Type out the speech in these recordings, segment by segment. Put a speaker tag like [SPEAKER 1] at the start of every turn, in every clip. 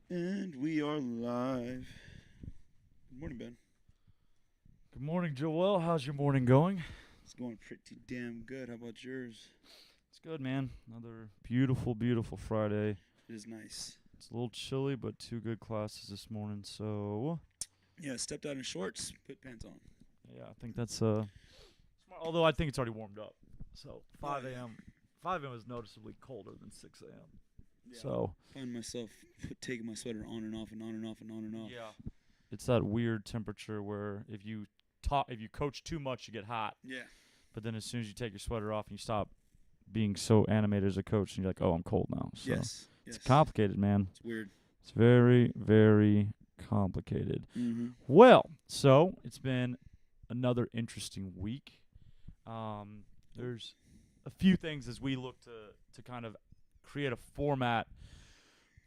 [SPEAKER 1] And we are live. Good morning, Ben.
[SPEAKER 2] Good morning, Joel. How's your morning going?
[SPEAKER 1] It's going pretty damn good. How about yours?
[SPEAKER 2] It's good, man. Another beautiful, beautiful Friday.
[SPEAKER 1] It is nice.
[SPEAKER 2] It's a little chilly, but two good classes this morning. So,
[SPEAKER 1] Yeah, stepped out in shorts, put pants on.
[SPEAKER 2] yeah, I think that's smart. Although I think it's already warmed up. So 5
[SPEAKER 1] Oh, yeah.
[SPEAKER 2] a.m. 5 a.m. is noticeably colder than 6 a.m.
[SPEAKER 1] Yeah.
[SPEAKER 2] So
[SPEAKER 1] I find myself taking my sweater on and off and on and off and on and off.
[SPEAKER 2] yeah, it's that weird temperature where if you coach too much, you get hot.
[SPEAKER 1] Yeah.
[SPEAKER 2] But then as soon as you take your sweater off and you stop being so animated as a coach, and you're like, oh, I'm cold now. So
[SPEAKER 1] Yes.
[SPEAKER 2] it's complicated, man.
[SPEAKER 1] It's weird.
[SPEAKER 2] It's very, very complicated.
[SPEAKER 1] Mm-hmm.
[SPEAKER 2] Well, so it's been another interesting week. There's a few things as we look to kind of create a format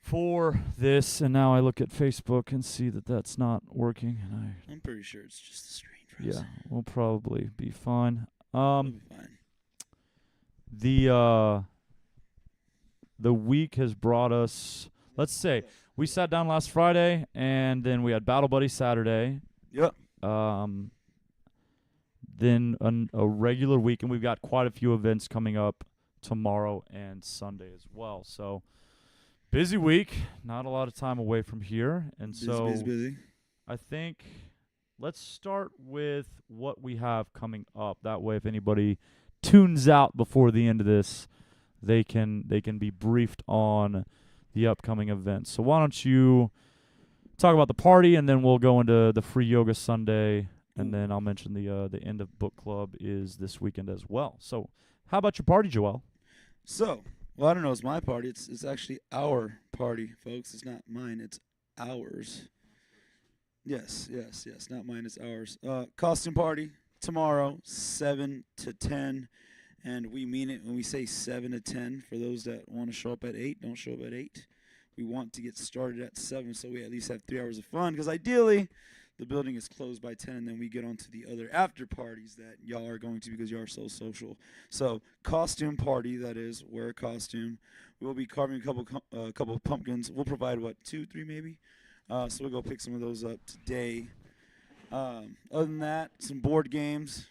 [SPEAKER 2] for this, and now I look at Facebook and see that that's not working, and
[SPEAKER 1] I'm pretty sure it's just the screen for us.
[SPEAKER 2] yeah, we'll probably be fine.
[SPEAKER 1] We'll be fine.
[SPEAKER 2] The week has brought us. Let's say we sat down last Friday, and then we had Battle Buddy Saturday.
[SPEAKER 1] Yep.
[SPEAKER 2] Then a regular week, and we've got quite a few events coming up tomorrow and Sunday as well. So busy week, not a lot of time away from here, and
[SPEAKER 1] Busy.
[SPEAKER 2] I think let's start with what we have coming up. That way, if anybody tunes out before the end of this, they can be briefed on the upcoming events. So why don't you talk about the party, and then we'll go into the free yoga Sunday, and then I'll mention the end of book club is this weekend as well. So how about your party, Joel?
[SPEAKER 1] So, well, I don't know. It's my party. It's actually our party, folks. It's not mine. It's ours. Yes. Not mine. It's ours. Costume party tomorrow, 7 to 10. And we mean it when we say 7 to 10. For those that want to show up at 8, don't show up at 8. We want to get started at 7 so we at least have 3 hours of fun. Because ideally, the building is closed by 10, and then we get on to the other after parties that y'all are going to because y'all are so social. So, costume party, that is, wear a costume. We'll be carving a couple of pumpkins. We'll provide, 2, 3 maybe? So we'll go pick some of those up today. Other than that, some board games.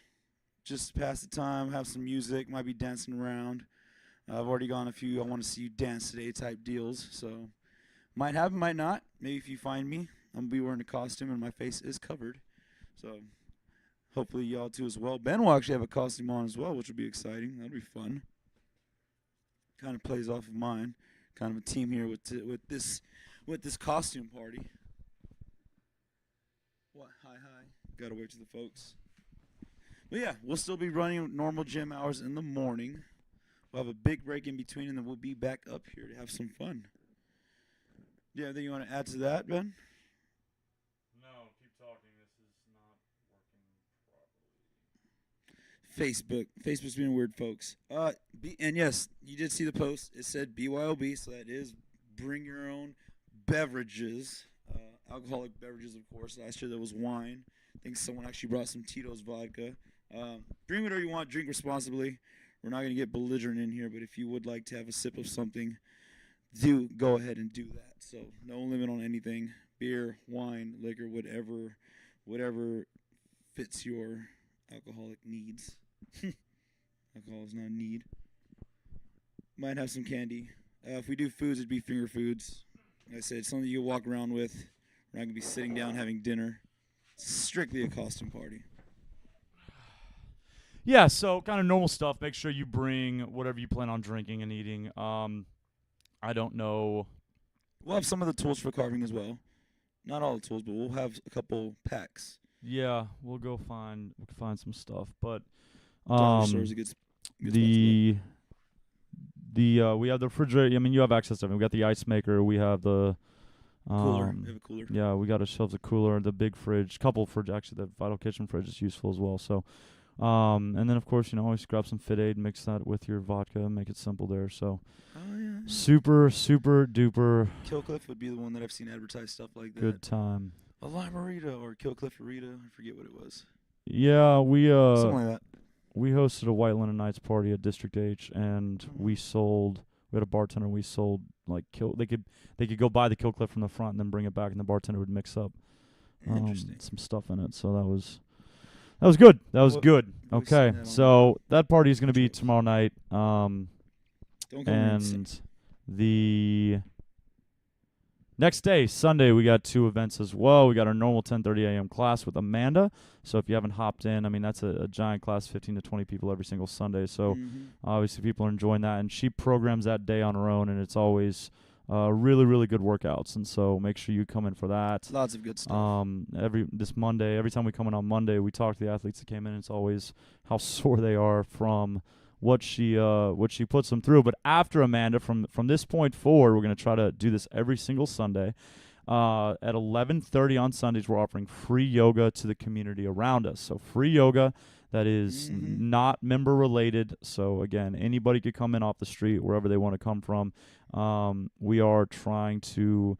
[SPEAKER 1] Just to pass the time, have some music, might be dancing around. I've already gone a few I want to see you dance today type deals. So, might happen, might not. Maybe if you find me, I'm going to be wearing a costume and my face is covered. So, hopefully y'all too as well. Ben will actually have a costume on as well, which will be exciting. That'll be fun. Kind of plays off of mine. Kind of a team here with this costume party. What? Hi. Gotta wait to the folks. But yeah, we'll still be running normal gym hours in the morning. We'll have a big break in between, and then we'll be back up here to have some fun. Do you have anything you want to add to that, Ben?
[SPEAKER 2] No, keep talking. This is not working properly.
[SPEAKER 1] Facebook's being weird, folks. And yes, you did see the post. It said BYOB, so that is bring your own beverages. Alcoholic beverages, of course. Last year there was wine. I think someone actually brought some Tito's vodka. Drink whatever you want. Drink responsibly. We're not going to get belligerent in here, but if you would like to have a sip of something, do go ahead and do that. So no limit on anything. Beer, wine, liquor, whatever fits your alcoholic needs. Alcohol is not a need. Might have some candy. If we do foods, it'd be finger foods. Like I said, it's something you can walk around with. We're not going to be sitting down having dinner. It's strictly a costume party.
[SPEAKER 2] Yeah, so kind of normal stuff. Make sure you bring whatever you plan on drinking and eating. I don't know.
[SPEAKER 1] We'll have some of the tools for carving as well. Not all the tools, but we'll have a couple packs.
[SPEAKER 2] Yeah, we'll find some stuff, but
[SPEAKER 1] Dollar store's a good
[SPEAKER 2] the we have the refrigerator. I mean, you have access to it. We got the ice maker. We have the
[SPEAKER 1] cooler. We have a cooler.
[SPEAKER 2] Yeah, we got ourselves a cooler, the big fridge, couple fridge. Actually, the Vital Kitchen fridge is useful as well. So, and then of course, always grab some Fit Aid, mix that with your vodka, make it simple there. So,
[SPEAKER 1] yeah.
[SPEAKER 2] super duper.
[SPEAKER 1] Killcliff would be the one that I've seen advertise stuff like that.
[SPEAKER 2] Good time.
[SPEAKER 1] A Limerita or Killcliff Rita. I forget what it was.
[SPEAKER 2] Yeah, we
[SPEAKER 1] something like that.
[SPEAKER 2] We hosted a White Linen Nights party at District H, and we had a bartender. We sold like they could go buy the kill clip from the front and then bring it back, and the bartender would mix up
[SPEAKER 1] Interesting.
[SPEAKER 2] some stuff in it. So that was good. That was
[SPEAKER 1] Well,
[SPEAKER 2] good.
[SPEAKER 1] we've seen
[SPEAKER 2] Okay,
[SPEAKER 1] that on
[SPEAKER 2] so that party is going to be
[SPEAKER 1] Twitch.
[SPEAKER 2] tomorrow night.
[SPEAKER 1] Don't go insane.
[SPEAKER 2] And the next day, Sunday, we got 2 events as well. We got our normal 10:30 a.m. class with Amanda. So if you haven't hopped in, I mean, that's a giant class, 15 to 20 people every single Sunday. So obviously people are enjoying that. And she programs that day on her own, and it's always really, really good workouts. And so make sure you come in for that.
[SPEAKER 1] Lots of good stuff.
[SPEAKER 2] This Monday, every time we come in on Monday, we talk to the athletes that came in. It's always how sore they are from what she puts them through. But after Amanda, from this point forward, we're going to try to do this every single Sunday. At 11:30 on Sundays, we're offering free yoga to the community around us. So free yoga that is not member related. So again, anybody could come in off the street, wherever they want to come from. We are trying to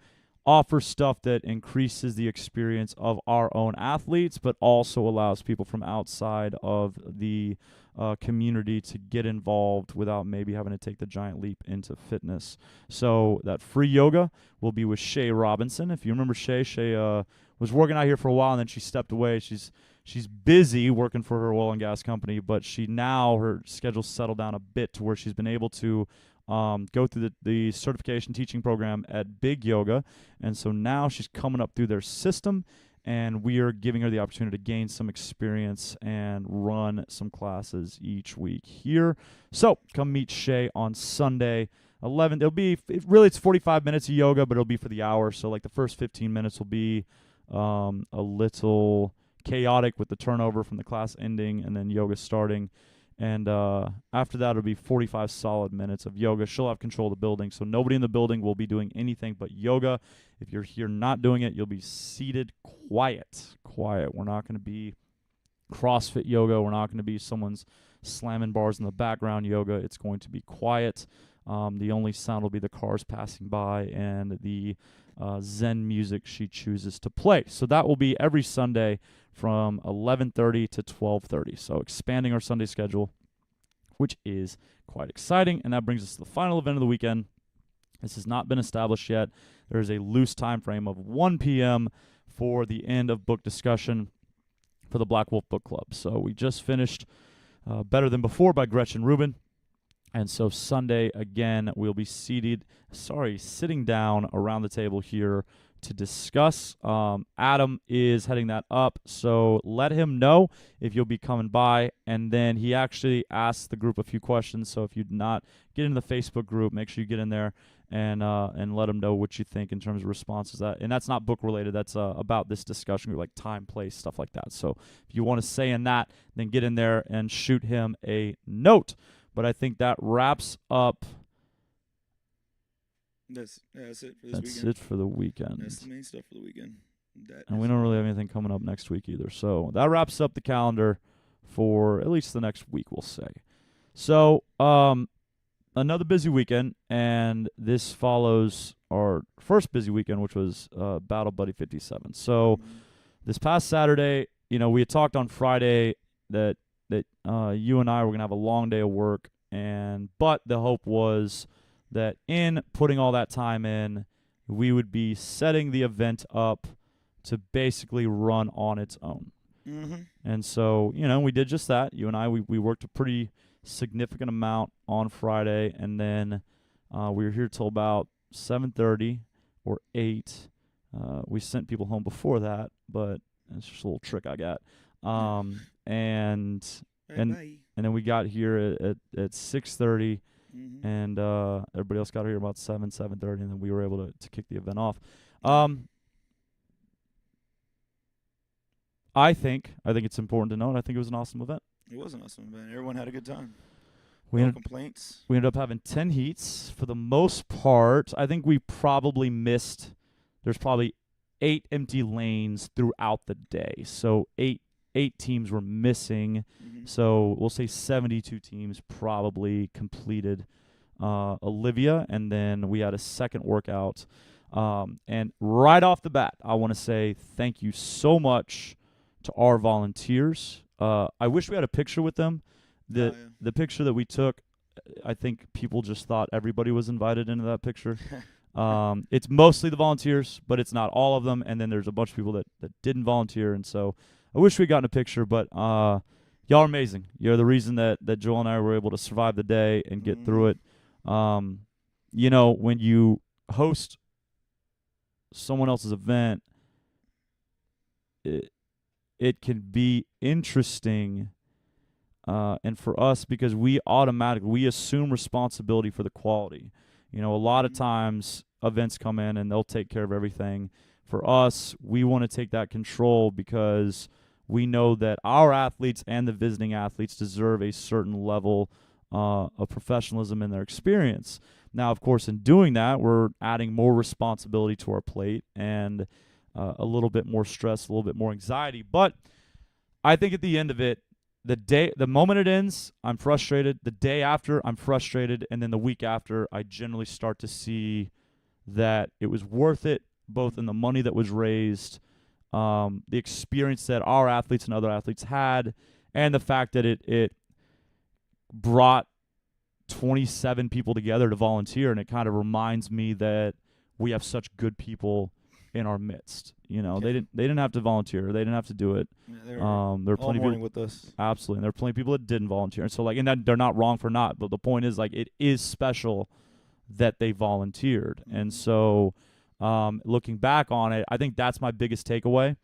[SPEAKER 2] offer stuff that increases the experience of our own athletes, but also allows people from outside of the community to get involved without maybe having to take the giant leap into fitness. So that free yoga will be with Shay Robinson. If you remember Shay was working out here for a while, and then she stepped away. She's busy working for her oil and gas company, but her schedule's settled down a bit to where she's been able to go through the certification teaching program at Big Yoga. And so now she's coming up through their system, and we are giving her the opportunity to gain some experience and run some classes each week here. So come meet Shay on Sunday, 11. It's 45 minutes of yoga, but it'll be for the hour. So like the first 15 minutes will be a little chaotic with the turnover from the class ending and then yoga starting. And after that, it'll be 45 solid minutes of yoga. She'll have control of the building, so nobody in the building will be doing anything but yoga. If you're here not doing it, you'll be seated quiet. We're not going to be CrossFit yoga. We're not going to be someone's slamming bars in the background yoga. It's going to be quiet. The only sound will be the cars passing by and the Zen music she chooses to play. So that will be every Sunday from 11:30 to 12:30. So expanding our Sunday schedule, which is quite exciting. And that brings us to the final event of the weekend. This has not been established yet. There is a loose time frame of 1 p.m. for the end of book discussion for the Black Wolf Book Club. So we just finished Better Than Before by Gretchen Rubin. And so Sunday, again, we'll be sitting down around the table here to discuss. Adam is heading that up, so let him know if you'll be coming by. And then he actually asked the group a few questions, so if you did not get in the Facebook group, make sure you get in there and let him know what you think in terms of responses. And that's not book related. That's about this discussion group, like time, place, stuff like that. So if you want to say in that, then get in there and shoot him a note. But I think that wraps up.
[SPEAKER 1] That's it for this weekend.
[SPEAKER 2] That's it for the weekend.
[SPEAKER 1] That's the main stuff for the weekend.
[SPEAKER 2] And we don't really have anything coming up next week either. So that wraps up the calendar for at least the next week, we'll say. So another busy weekend, and this follows our first busy weekend, which was Battle Buddy 57. So this past Saturday, we had talked on Friday that you and I were going to have a long day of work, but the hope was that in putting all that time in, we would be setting the event up to basically run on its own. And so, we did just that. You and I, we worked a pretty significant amount on Friday, and then we were here till about 7:30 or 8. We sent people home before that, but it's just a little trick I got. And then we got here at 6:30, and everybody else got here about 7:30, and then we were able to kick the event off. I think it's important to note, I think it was an awesome event.
[SPEAKER 1] It was an awesome event. Everyone had a good time.
[SPEAKER 2] No
[SPEAKER 1] complaints.
[SPEAKER 2] We ended up having 10 heats for the most part. I think we probably missed. There's probably 8 empty lanes throughout the day, so eight teams were missing. So we'll say 72 teams probably completed Olivia, and then we had a second workout. And right off the bat, I want to say thank you so much to our volunteers. I wish we had a picture with them. The picture that we took I think people just thought everybody was invited into that picture. It's mostly the volunteers, but it's not all of them. And then there's a bunch of people that didn't volunteer. And so I wish we'd gotten a picture, but y'all are amazing. You're the reason that Joel and I were able to survive the day and get through it. You know, when you host someone else's event, it can be interesting. And for us, because we assume responsibility for the quality. You know, a lot of times events come in and they'll take care of everything. For us, we want to take that control because we know that our athletes and the visiting athletes deserve a certain level of professionalism in their experience. Now, of course, in doing that, we're adding more responsibility to our plate and a little bit more stress, a little bit more anxiety. But I think at the end of it, the moment it ends, I'm frustrated. The day after, I'm frustrated. And then the week after, I generally start to see that it was worth it, both in the money that was raised, the experience that our athletes and other athletes had, and the fact that it brought 27 people together to volunteer. And it kind of reminds me that we have such good people in our midst. You know, they didn't have to volunteer. They didn't have to do it.
[SPEAKER 1] Yeah, there
[SPEAKER 2] were plenty of people
[SPEAKER 1] with us.
[SPEAKER 2] Absolutely, and there are plenty of people that didn't volunteer. And so, like, and that they're not wrong for not. But the point is, like, it is special that they volunteered. And so, looking back on it, I think that's my biggest takeaway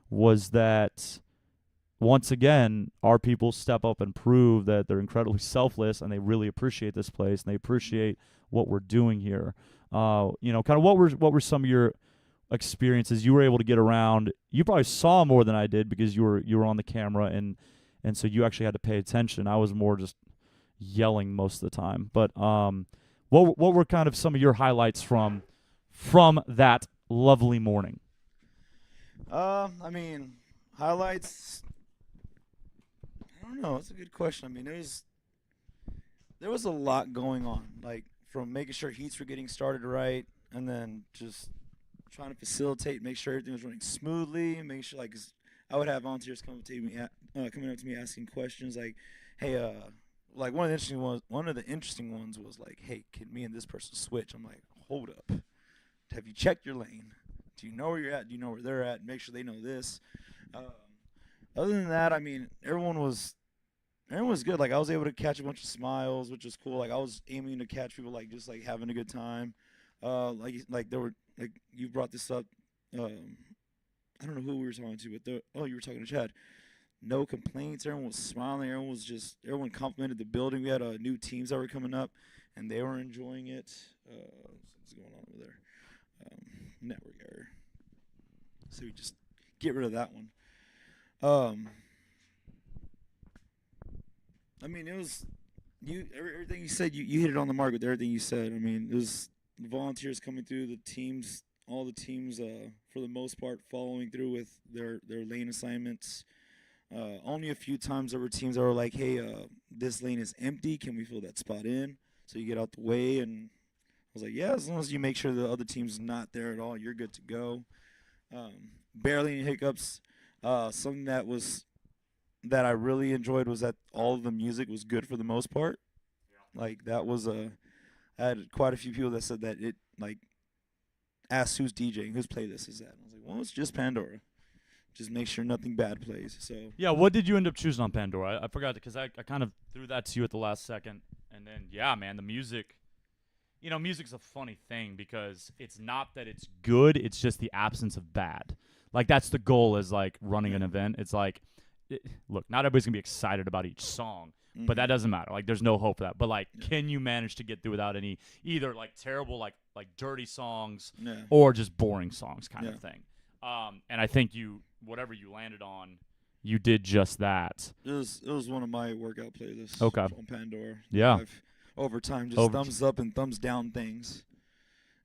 [SPEAKER 2] was that once again, our people step up and prove that they're incredibly selfless and they really appreciate this place and they appreciate what we're doing here. You know, kind of what were some of your experiences? You were able to get around. You probably saw more than I did because you were on the camera and so you actually had to pay attention. I was more just yelling most of the time. But what were kind of some of your highlights from that lovely morning?
[SPEAKER 1] I mean, highlights. I don't know. It's a good question. I mean, there was a lot going on, like from making sure heats were getting started right, and then just trying to facilitate, make sure everything was running smoothly, and make sure, like, 'cause I would have volunteers coming up to me asking questions like, "Hey, like one of the interesting ones was like, "Hey, can me and this person switch?" I'm like, "Hold up, have you checked your lane? Do you know where you're at? Do you know where they're at? Make sure they know this." Other than that, I mean, everyone was good. Like I was able to catch a bunch of smiles, which was cool. Like I was aiming to catch people like just like having a good time. Like there were like you brought this up. I don't know who we were talking to, but you were talking to Chad. No complaints. Everyone was smiling. Everyone complimented the building. We had new teams that were coming up, and they were enjoying it. What's going on over there? Network error. So we just get rid of that one. I mean, it was everything you said. You hit it on the mark with everything you said. I mean, it was volunteers coming through, the teams, all the teams, for the most part, following through with their lane assignments. Only a few times there were teams that were like, "Hey, this lane is empty. Can we fill that spot in?" So you get out the way, and I was like, "Yeah, as long as you make sure the other team's not there at all, you're good to go." Barely any hiccups. Something that I really enjoyed was that all of the music was good for the most part. Yeah. Like that was I had quite a few people that said that it like asked who's DJing, whose playlist is that. And I was like, well, it's just Pandora. Just make sure nothing bad plays. So
[SPEAKER 2] yeah, what did you end up choosing on Pandora? I forgot because I kind of threw that to you at the last second, and then yeah, man, the music. You know, music's a funny thing because it's not that it's good; it's just the absence of bad. Like that's the goal is like running an event. It's like, look, not everybody's gonna be excited about each song, but that doesn't matter. Like there's no hope for that. But like, can you manage to get through without any either like terrible like dirty songs or just boring songs kind of thing? And I think whatever you landed on, you did just that.
[SPEAKER 1] It was one of my workout playlists.
[SPEAKER 2] Okay.
[SPEAKER 1] On Pandora.
[SPEAKER 2] Yeah.
[SPEAKER 1] I've, over time, just thumbs up and thumbs down things,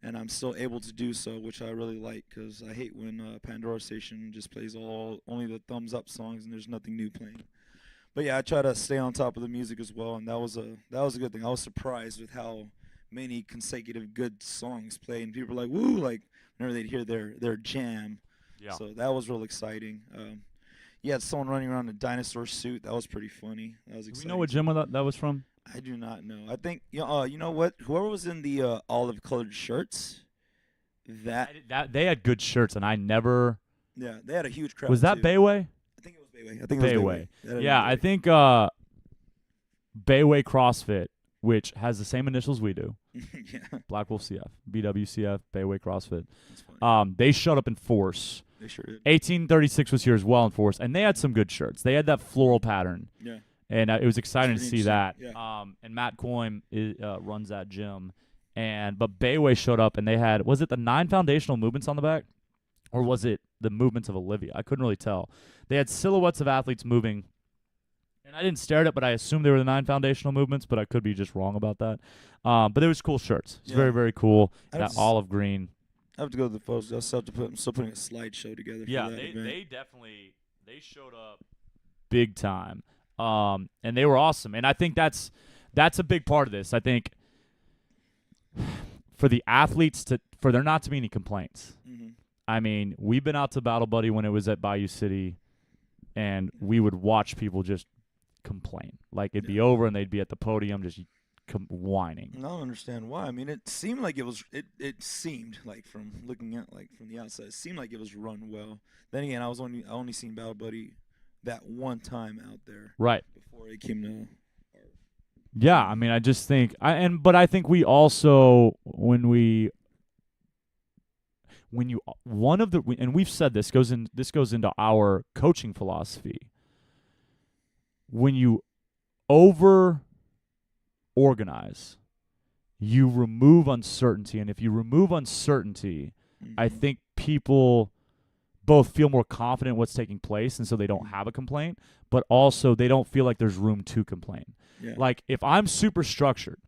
[SPEAKER 1] and I'm still able to do so, which I really like because I hate when Pandora Station just plays only the thumbs up songs and there's nothing new playing. But yeah, I try to stay on top of the music as well, and that was a good thing. I was surprised with how many consecutive good songs played, and people were like, "Woo!" Like whenever they'd hear their jam.
[SPEAKER 2] Yeah.
[SPEAKER 1] So that was real exciting. You had someone running around in a dinosaur suit. That was pretty funny. That was exciting.
[SPEAKER 2] Do we know what gym that was from?
[SPEAKER 1] I do not know. I think you know what? Whoever was in the olive colored shirts, that
[SPEAKER 2] That they had good shirts, and I never
[SPEAKER 1] yeah, they had a huge
[SPEAKER 2] was
[SPEAKER 1] crowd
[SPEAKER 2] that
[SPEAKER 1] too.
[SPEAKER 2] Bayway.
[SPEAKER 1] I think it was Bayway. I think it was Bayway.
[SPEAKER 2] Bayway.
[SPEAKER 1] That had to be
[SPEAKER 2] Yeah, I
[SPEAKER 1] Bayway.
[SPEAKER 2] think Bayway CrossFit, which has the same initials we do,
[SPEAKER 1] Yeah,
[SPEAKER 2] Black Wolf CF, BWCF, Bayway CrossFit.
[SPEAKER 1] that's funny.
[SPEAKER 2] They showed up in force.
[SPEAKER 1] They sure did.
[SPEAKER 2] 1836 was here as well in force, and they had some good shirts. They had that floral pattern,
[SPEAKER 1] Yeah,
[SPEAKER 2] and it was exciting to
[SPEAKER 1] pretty
[SPEAKER 2] see that.
[SPEAKER 1] interesting,
[SPEAKER 2] And Matt Coyne runs that gym, but Bayway showed up, and they had, was it the 9 foundational movements on the back, or was it the movements of Olivia? I couldn't really tell. They had silhouettes of athletes moving. And I didn't stare at it, but I assumed they were the 9 foundational movements, but I could be just wrong about that. But it was cool shirts. It's
[SPEAKER 1] Yeah.
[SPEAKER 2] very, very cool.
[SPEAKER 1] I
[SPEAKER 2] That
[SPEAKER 1] just-
[SPEAKER 2] olive green.
[SPEAKER 1] I have to go to the photos. I'm still putting a slideshow together.
[SPEAKER 2] Yeah,
[SPEAKER 1] for that event.
[SPEAKER 2] they definitely they showed up big time. And they were awesome. And I think that's a big part of this. I think for the athletes for there not to be any complaints.
[SPEAKER 1] Mm-hmm.
[SPEAKER 2] I mean, we've been out to Battle Buddy when it was at Bayou City, and we would watch people just complain. Like, it'd be over, and they'd be at the podium just whining.
[SPEAKER 1] I don't understand why. I mean, it seemed like it was. It seemed like from looking at from the outside, it seemed like it was run well. Then again, I only seen Battle Buddy that one time out there.
[SPEAKER 2] Right.
[SPEAKER 1] Before it came to.
[SPEAKER 2] Yeah, I mean, I just think but I think we also and we've said this goes into our coaching philosophy. When you over organize, you remove uncertainty, and if you remove uncertainty,
[SPEAKER 1] Mm-hmm.
[SPEAKER 2] I think people both feel more confident in what's taking place, and so they don't have a complaint, but also they don't feel like there's room to complain.
[SPEAKER 1] Yeah.
[SPEAKER 2] Like, if I'm super structured,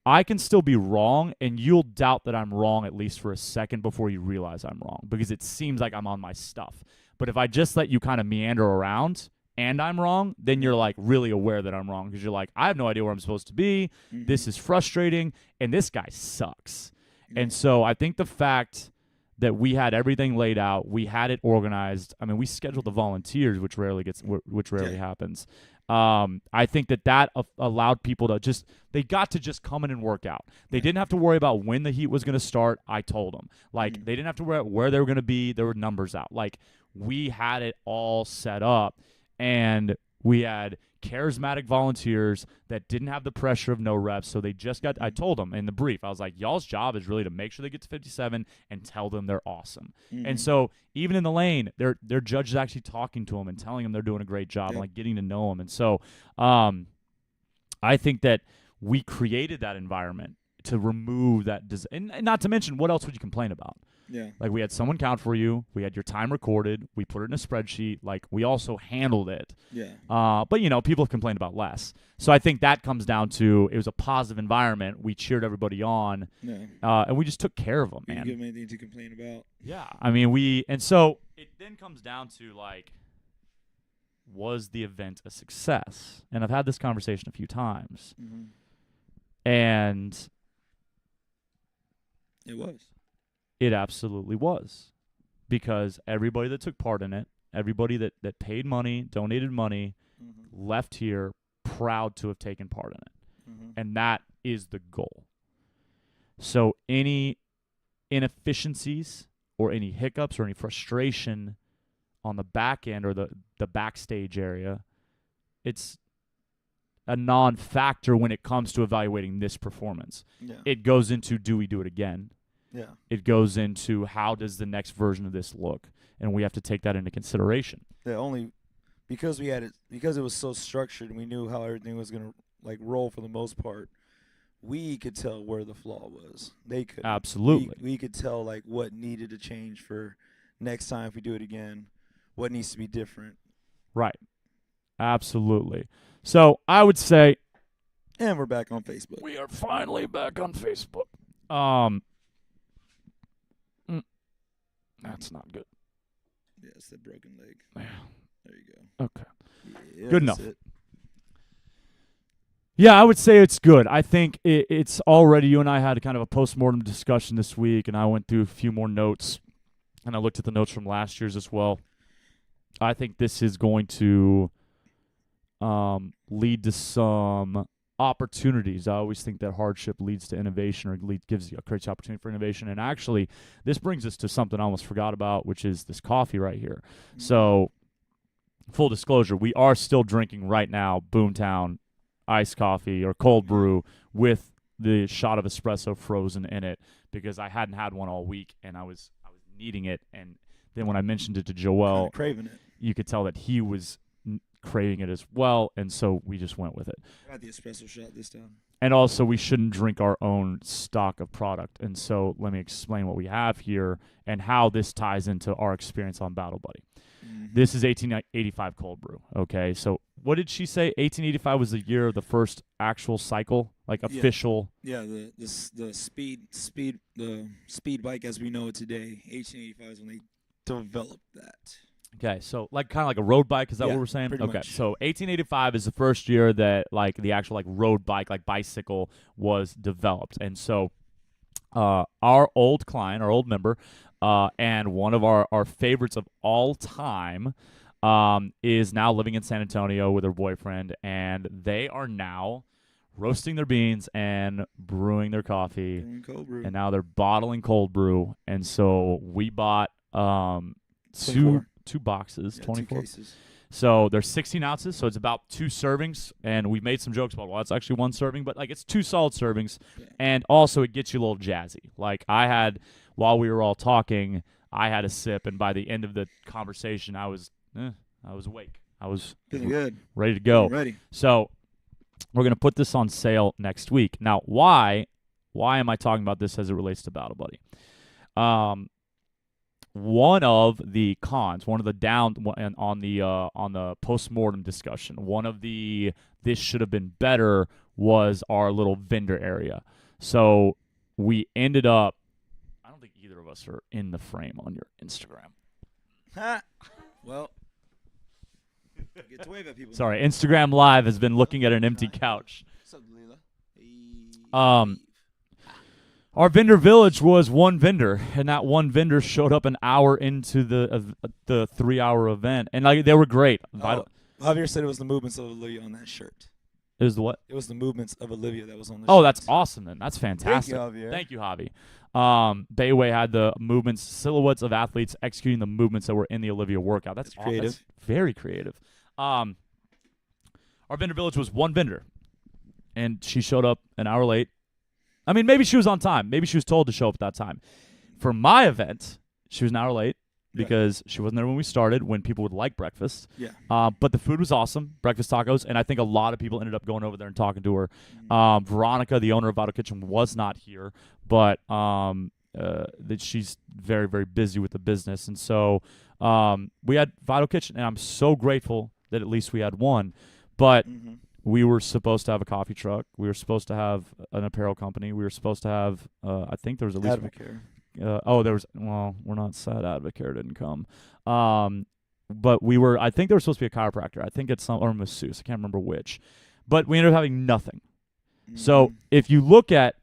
[SPEAKER 2] I can still be wrong, and you'll doubt that I'm wrong at least for a second before you realize I'm wrong, because it seems like I'm on my stuff. But if I just let you kind of meander around and I'm wrong, then you're like really aware that I'm wrong, because you're like, I have no idea where I'm supposed to be.
[SPEAKER 1] Mm-hmm.
[SPEAKER 2] This is frustrating, and this guy sucks.
[SPEAKER 1] Yeah.
[SPEAKER 2] And so I think the fact that we had everything laid out, we had it organized. I mean, we scheduled the volunteers, which rarely happens. I think that allowed people to they got to just come in and work out. They didn't have to worry about when the heat was going to start. I told them. Like, they didn't have to worry about where they were going to be. There were numbers out. Like, we had it all set up, and we had charismatic volunteers that didn't have the pressure of no reps. So they just I told them in the brief, I was like, y'all's job is really to make sure they get to 57 and tell them they're awesome.
[SPEAKER 1] Mm-hmm.
[SPEAKER 2] And so even in the lane, their judge is actually talking to them and telling them they're doing a great job, and like getting to know them. And so I think that we created that environment to remove that. And not to mention, what else would you complain about?
[SPEAKER 1] Yeah.
[SPEAKER 2] Like, we had someone count for you. We had your time recorded. We put it in a spreadsheet. Like, we also handled it.
[SPEAKER 1] Yeah.
[SPEAKER 2] But, people have complained about less. So I think that comes down to, it was a positive environment. We cheered everybody on.
[SPEAKER 1] Yeah.
[SPEAKER 2] And we just took care of them,
[SPEAKER 1] You
[SPEAKER 2] man.
[SPEAKER 1] didn't give them anything to complain about.
[SPEAKER 2] Yeah. I mean, and so it then comes down to, like, was the event a success? And I've had this conversation a few times.
[SPEAKER 1] Mm-hmm.
[SPEAKER 2] And
[SPEAKER 1] It was.
[SPEAKER 2] it absolutely was, because everybody that took part in it, everybody that paid money, donated money,
[SPEAKER 1] Mm-hmm.
[SPEAKER 2] left here proud to have taken part in it.
[SPEAKER 1] Mm-hmm.
[SPEAKER 2] And that is the goal. So any inefficiencies or any hiccups or any frustration on the back end or the backstage area, it's a non-factor when it comes to evaluating this performance.
[SPEAKER 1] Yeah.
[SPEAKER 2] It goes into, do we do it again?
[SPEAKER 1] Yeah.
[SPEAKER 2] It goes into, how does the next version of this look? And we have to take that into consideration.
[SPEAKER 1] Yeah. Only because we had it, because it was so structured and we knew how everything was gonna roll for the most part. We could tell where the flaw was. They could.
[SPEAKER 2] Absolutely.
[SPEAKER 1] We could tell what needed to change for next time if we do it again. What needs to be different.
[SPEAKER 2] Right. Absolutely. So I would say,
[SPEAKER 1] and we're back on Facebook.
[SPEAKER 2] We are finally back on Facebook. That's not good.
[SPEAKER 1] Yeah, it's the broken leg.
[SPEAKER 2] Yeah.
[SPEAKER 1] There you go.
[SPEAKER 2] Okay.
[SPEAKER 1] Yeah,
[SPEAKER 2] Good
[SPEAKER 1] that's
[SPEAKER 2] enough.
[SPEAKER 1] it.
[SPEAKER 2] Yeah, I would say it's good. I think it's already, you and I had kind of a postmortem discussion this week, and I went through a few more notes, and I looked at the notes from last year's as well. I think this is going to lead to some opportunities. I always think that hardship leads to innovation, or gives you creates opportunity for innovation. And actually, this brings us to something I almost forgot about, which is this coffee right here. So, full disclosure, we are still drinking right now Boomtown iced coffee or cold brew with the shot of espresso frozen in it, because I hadn't had one all week and I was needing it. And then when I mentioned it to Joel,
[SPEAKER 1] craving it,
[SPEAKER 2] you could tell that he was craving it as well, and so we just went with it.
[SPEAKER 1] I got the espresso shot this time.
[SPEAKER 2] And also, we shouldn't drink our own stock of product. And so let me explain what we have here and how this ties into our experience on Battle Buddy. This is 1885 cold brew. Okay, so what did she say? 1885 was the year of the first actual cycle, like official.
[SPEAKER 1] Yeah, the speed bike as we know it today. 1885 is when they developed that.
[SPEAKER 2] Okay, so kind of like a road bike, is that what we're saying?
[SPEAKER 1] Pretty much.
[SPEAKER 2] So 1885 is the first year that the actual road bike, bicycle, was developed. And so our old client, our old member, and one of our favorites of all time, is now living in San Antonio with her boyfriend, and they are now roasting their beans and brewing their coffee.
[SPEAKER 1] Cold brew.
[SPEAKER 2] And now they're bottling cold brew. And so we bought two boxes, 24
[SPEAKER 1] cases.
[SPEAKER 2] So they're 16 ounces, so it's about 2 servings. And we made some jokes about, well, it's actually 1 serving, but it's 2 solid servings.
[SPEAKER 1] Yeah.
[SPEAKER 2] And also it gets you a little jazzy. While we were all talking, I had a sip, and by the end of the conversation, I was awake. I was
[SPEAKER 1] feeling good,
[SPEAKER 2] ready to go.
[SPEAKER 1] Ready.
[SPEAKER 2] So we're gonna put this on sale next week. Now, why am I talking about this as it relates to Battle Buddy? One of the cons, one of the down on the postmortem discussion, one of the this should have been better was our little vendor area. So we ended up, I don't think either of us are in the frame on your Instagram.
[SPEAKER 1] Well, get to wave at people.
[SPEAKER 2] Sorry, Instagram Live has been looking at an empty couch.
[SPEAKER 1] What's up, Leela?
[SPEAKER 2] Our vendor village was one vendor, and that one vendor showed up an hour into the 3-hour event, and they were great.
[SPEAKER 1] Javier said it was the movements of Olivia on that shirt.
[SPEAKER 2] It was the what?
[SPEAKER 1] It was the movements of Olivia that was on the shirt.
[SPEAKER 2] Oh, that's awesome then. That's fantastic.
[SPEAKER 1] Thank you,
[SPEAKER 2] Thank
[SPEAKER 1] Javier.
[SPEAKER 2] you, Javi. Bayway had the movements, silhouettes of athletes executing the movements that were in the Olivia workout. That's
[SPEAKER 1] creative.
[SPEAKER 2] That's very creative. Our vendor village was one vendor, and she showed up an hour late. I mean, maybe she was on time. Maybe she was told to show up at that time. For my event, she was an hour late because she wasn't there when we started, when people would like breakfast.
[SPEAKER 1] Yeah.
[SPEAKER 2] But the food was awesome, breakfast tacos, and I think a lot of people ended up going over there and talking to her. Veronica, the owner of Vital Kitchen, was not here, but that she's very, very busy with the business. And so we had Vital Kitchen, and I'm so grateful that at least we had one. But we were supposed to have a coffee truck. We were supposed to have an apparel company. We were supposed to have, I think there was at least
[SPEAKER 1] Advocare.
[SPEAKER 2] We're not sad Advocare didn't come. But I think there was supposed to be a chiropractor. I think it's or a masseuse. I can't remember which. But we ended up having nothing. So if you look at,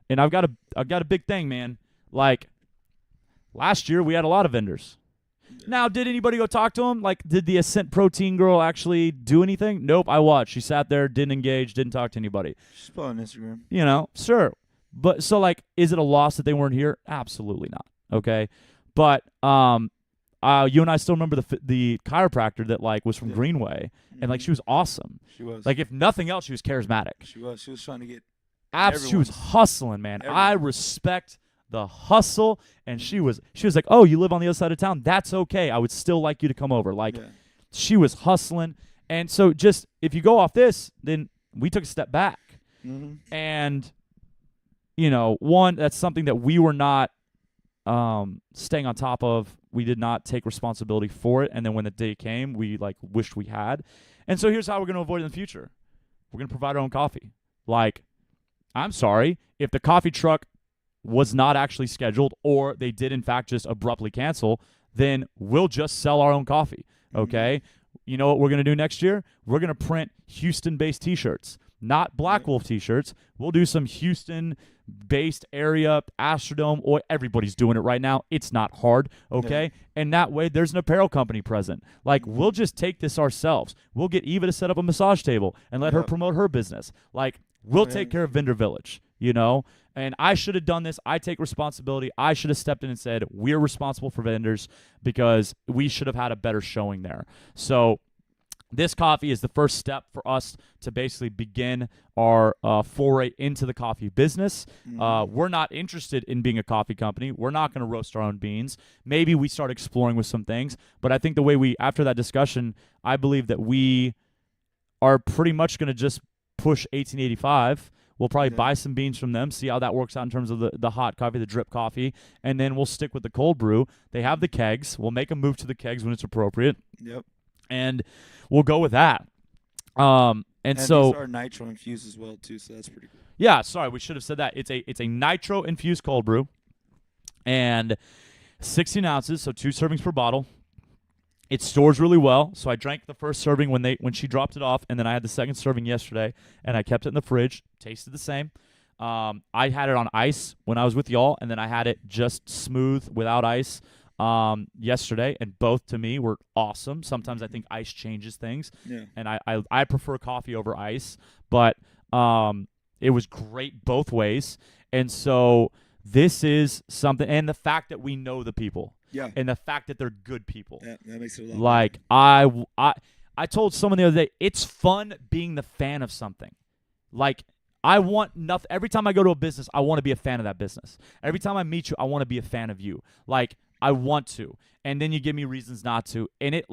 [SPEAKER 2] and I've got a big thing, man. Last year we had a lot of vendors. Now, did anybody go talk to him? Did the Ascent Protein girl actually do anything? Nope, I watched. She sat there, didn't engage, didn't talk to anybody.
[SPEAKER 1] She's on Instagram.
[SPEAKER 2] Sure. But so, is it a loss that they weren't here? Absolutely not. Okay. But you and I still remember the chiropractor that was from Greenway, and she was awesome.
[SPEAKER 1] She was.
[SPEAKER 2] If nothing else, she was charismatic.
[SPEAKER 1] She was. She was trying to get.
[SPEAKER 2] She was hustling, man.
[SPEAKER 1] Everyone.
[SPEAKER 2] I respect the hustle, and she was like, oh, you live on the other side of town? That's okay. I would still like you to come over. She was hustling. And so just if you go off this, then we took a step back. And, one, that's something that we were not staying on top of. We did not take responsibility for it. And then when the day came, we wished we had. And so here's how we're going to avoid it in the future. We're going to provide our own coffee. I'm sorry, if the coffee truck was not actually scheduled, or they did in fact just abruptly cancel, then we'll just sell our own coffee, okay? You know what we're going to do next year? We're going to print Houston-based T-shirts. not Black Wolf t-shirts. We'll do some Houston-based area, Astrodome, or everybody's doing it right now. It's not hard, okay?
[SPEAKER 1] Yeah.
[SPEAKER 2] And that way, there's an apparel company present. Like, we'll just take this ourselves. We'll get Eva to set up a massage table and let her promote her business. Like, we'll take care of Vendor Village, you know? And I should have done this. I take responsibility. I should have stepped in and said, we're responsible for vendors because we should have had a better showing there. So this coffee is the first step for us to basically begin our foray into the coffee business. We're not interested in being a coffee company. We're not going to roast our own beans. Maybe we start exploring with some things. But I think the way after that discussion, I believe that we are pretty much going to just push 1885. We'll probably buy some beans from them, see how that works out in terms of the hot coffee, the drip coffee, and then we'll stick with the cold brew. They have the kegs. We'll make a move to the kegs when it's appropriate.
[SPEAKER 1] Yep.
[SPEAKER 2] And we'll go with that. And so
[SPEAKER 1] these are nitro infused as well too, so that's pretty cool.
[SPEAKER 2] Yeah, sorry, we should have said that. It's a nitro infused cold brew, and 16 ounces, so 2 servings per bottle. It stores really well, so I drank the first serving when she dropped it off, and then I had the second serving yesterday, and I kept it in the fridge. Tasted the same. I had it on ice when I was with y'all, and then I had it just smooth without ice yesterday, and both to me were awesome. Sometimes I think ice changes things, and I prefer coffee over ice, but it was great both ways, and so this is something, and the fact that we know the people.
[SPEAKER 1] Yeah.
[SPEAKER 2] And the fact that they're good people.
[SPEAKER 1] That makes it a lot
[SPEAKER 2] like
[SPEAKER 1] better.
[SPEAKER 2] I told someone the other day, it's fun being the fan of something. Like, I want nothing. Every time I go to a business, I want to be a fan of that business. Every time I meet you, I want to be a fan of you. Like, I want to. And then you give me reasons not to. And it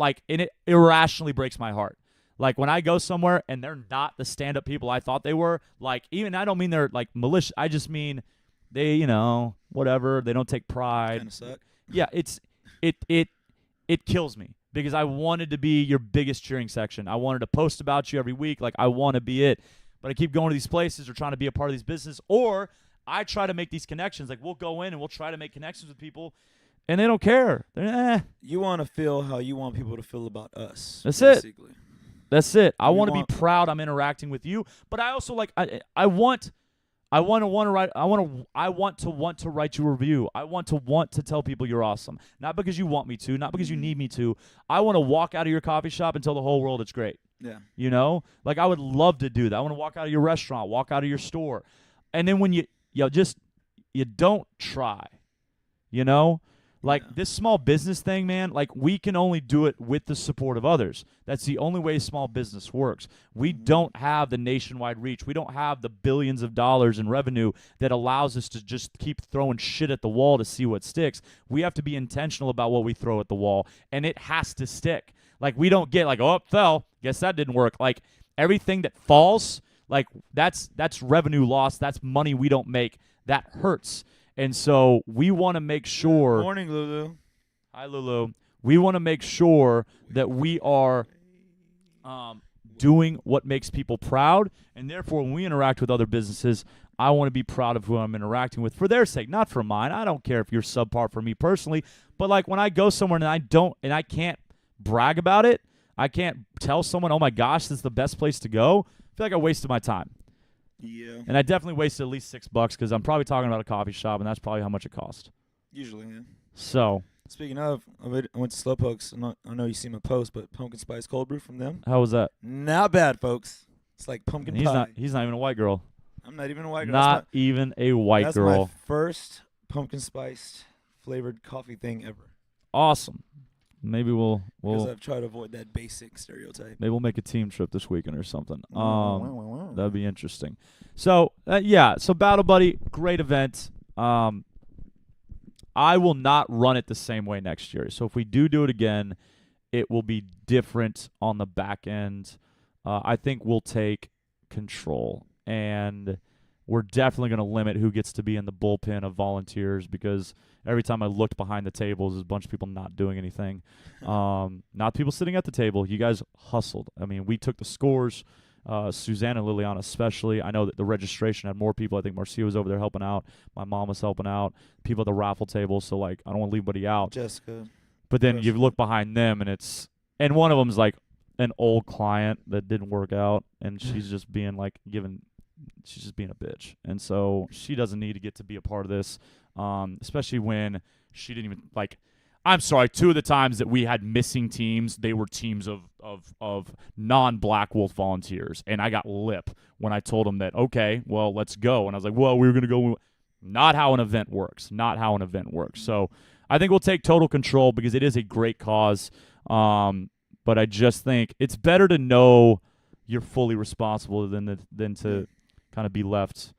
[SPEAKER 2] irrationally breaks my heart. Like, when I go somewhere and they're not the stand-up people I thought they were, like, even I don't mean they're like malicious. I just mean they, whatever. They don't take pride.
[SPEAKER 1] Kind of suck.
[SPEAKER 2] Yeah, it kills me because I wanted to be your biggest cheering section. I wanted to post about you every week. Like, I want to be it. But I keep going to these places or trying to be a part of these businesses, or I try to make these connections. Like, we'll go in and we'll try to make connections with people, and they don't care. They're,
[SPEAKER 1] You want to feel how you want people to feel about us.
[SPEAKER 2] That's
[SPEAKER 1] basically.
[SPEAKER 2] it. That's it. I want to be
[SPEAKER 1] want-
[SPEAKER 2] proud I'm interacting with you, but I also I want to write you a review. I want to tell people you're awesome. Not because you want me to, not because you need me to. I want to walk out of your coffee shop and tell the whole world it's great.
[SPEAKER 1] Yeah.
[SPEAKER 2] Like, I would love to do that. I want to walk out of your restaurant, walk out of your store. And then when you don't try, Like, this small business thing, man, like, we can only do it with the support of others. That's the only way small business works. We don't have the nationwide reach. We don't have the billions of dollars in revenue that allows us to just keep throwing shit at the wall to see what sticks. We have to be intentional about what we throw at the wall, and it has to stick. Like, we don't get like, oh, it fell. Guess that didn't work. Like, everything that falls, like, that's revenue loss. That's money we don't make. That hurts. And so we want to make sure.
[SPEAKER 1] Morning, Lulu.
[SPEAKER 2] Hi, Lulu. We want to make sure that we are doing what makes people proud. And therefore, when we interact with other businesses, I want to be proud of who I'm interacting with for their sake, not for mine. I don't care if you're subpar for me personally. But, like, when I go somewhere and I can't brag about it, I can't tell someone, oh, my gosh, this is the best place to go, I feel like I wasted my time.
[SPEAKER 1] Yeah.
[SPEAKER 2] And I definitely wasted at least $6 because I'm probably talking about a coffee shop, and that's probably how much it cost.
[SPEAKER 1] Usually, yeah.
[SPEAKER 2] So.
[SPEAKER 1] Speaking of, I went to Slowpokes. I know you see my post, but pumpkin spice cold brew from them.
[SPEAKER 2] How was that?
[SPEAKER 1] Not bad, folks. It's like pumpkin pie.
[SPEAKER 2] He's not even a white girl.
[SPEAKER 1] I'm not even a white girl.
[SPEAKER 2] Not even a white girl.
[SPEAKER 1] That's my first pumpkin spiced flavored coffee thing ever.
[SPEAKER 2] Awesome. Maybe
[SPEAKER 1] because I've tried to avoid that basic stereotype.
[SPEAKER 2] Maybe we'll make a team trip this weekend or something. That'd be interesting. So so Battle Buddy, great event. I will not run it the same way next year. So if we do it again, it will be different on the back end. I think we'll take control, and we're definitely going to limit who gets to be in the bullpen of volunteers, because every time I looked behind the tables, there's a bunch of people not doing anything. Not people sitting at the table. You guys hustled. I mean, we took the scores. Suzanne and Liliana especially. I know that the registration had more people. I think Marcia was over there helping out. My mom was helping out. People at the raffle table. So, like, I don't want to leave anybody out.
[SPEAKER 1] Jessica.
[SPEAKER 2] But then you look behind them, and one of them's like an old client that didn't work out, and she's just being like she's just being a bitch, and so she doesn't need to get to be a part of this, especially when she didn't even like. I'm sorry. 2 of the times that we had missing teams, they were teams of non-Black Wolf volunteers, and I got lip when I told them that. Okay, well, let's go. And I was like, well, we were gonna go. Not how an event works. Not how an event works. So I think we'll take total control because it is a great cause. But I just think it's better to know you're fully responsible than to kind of be left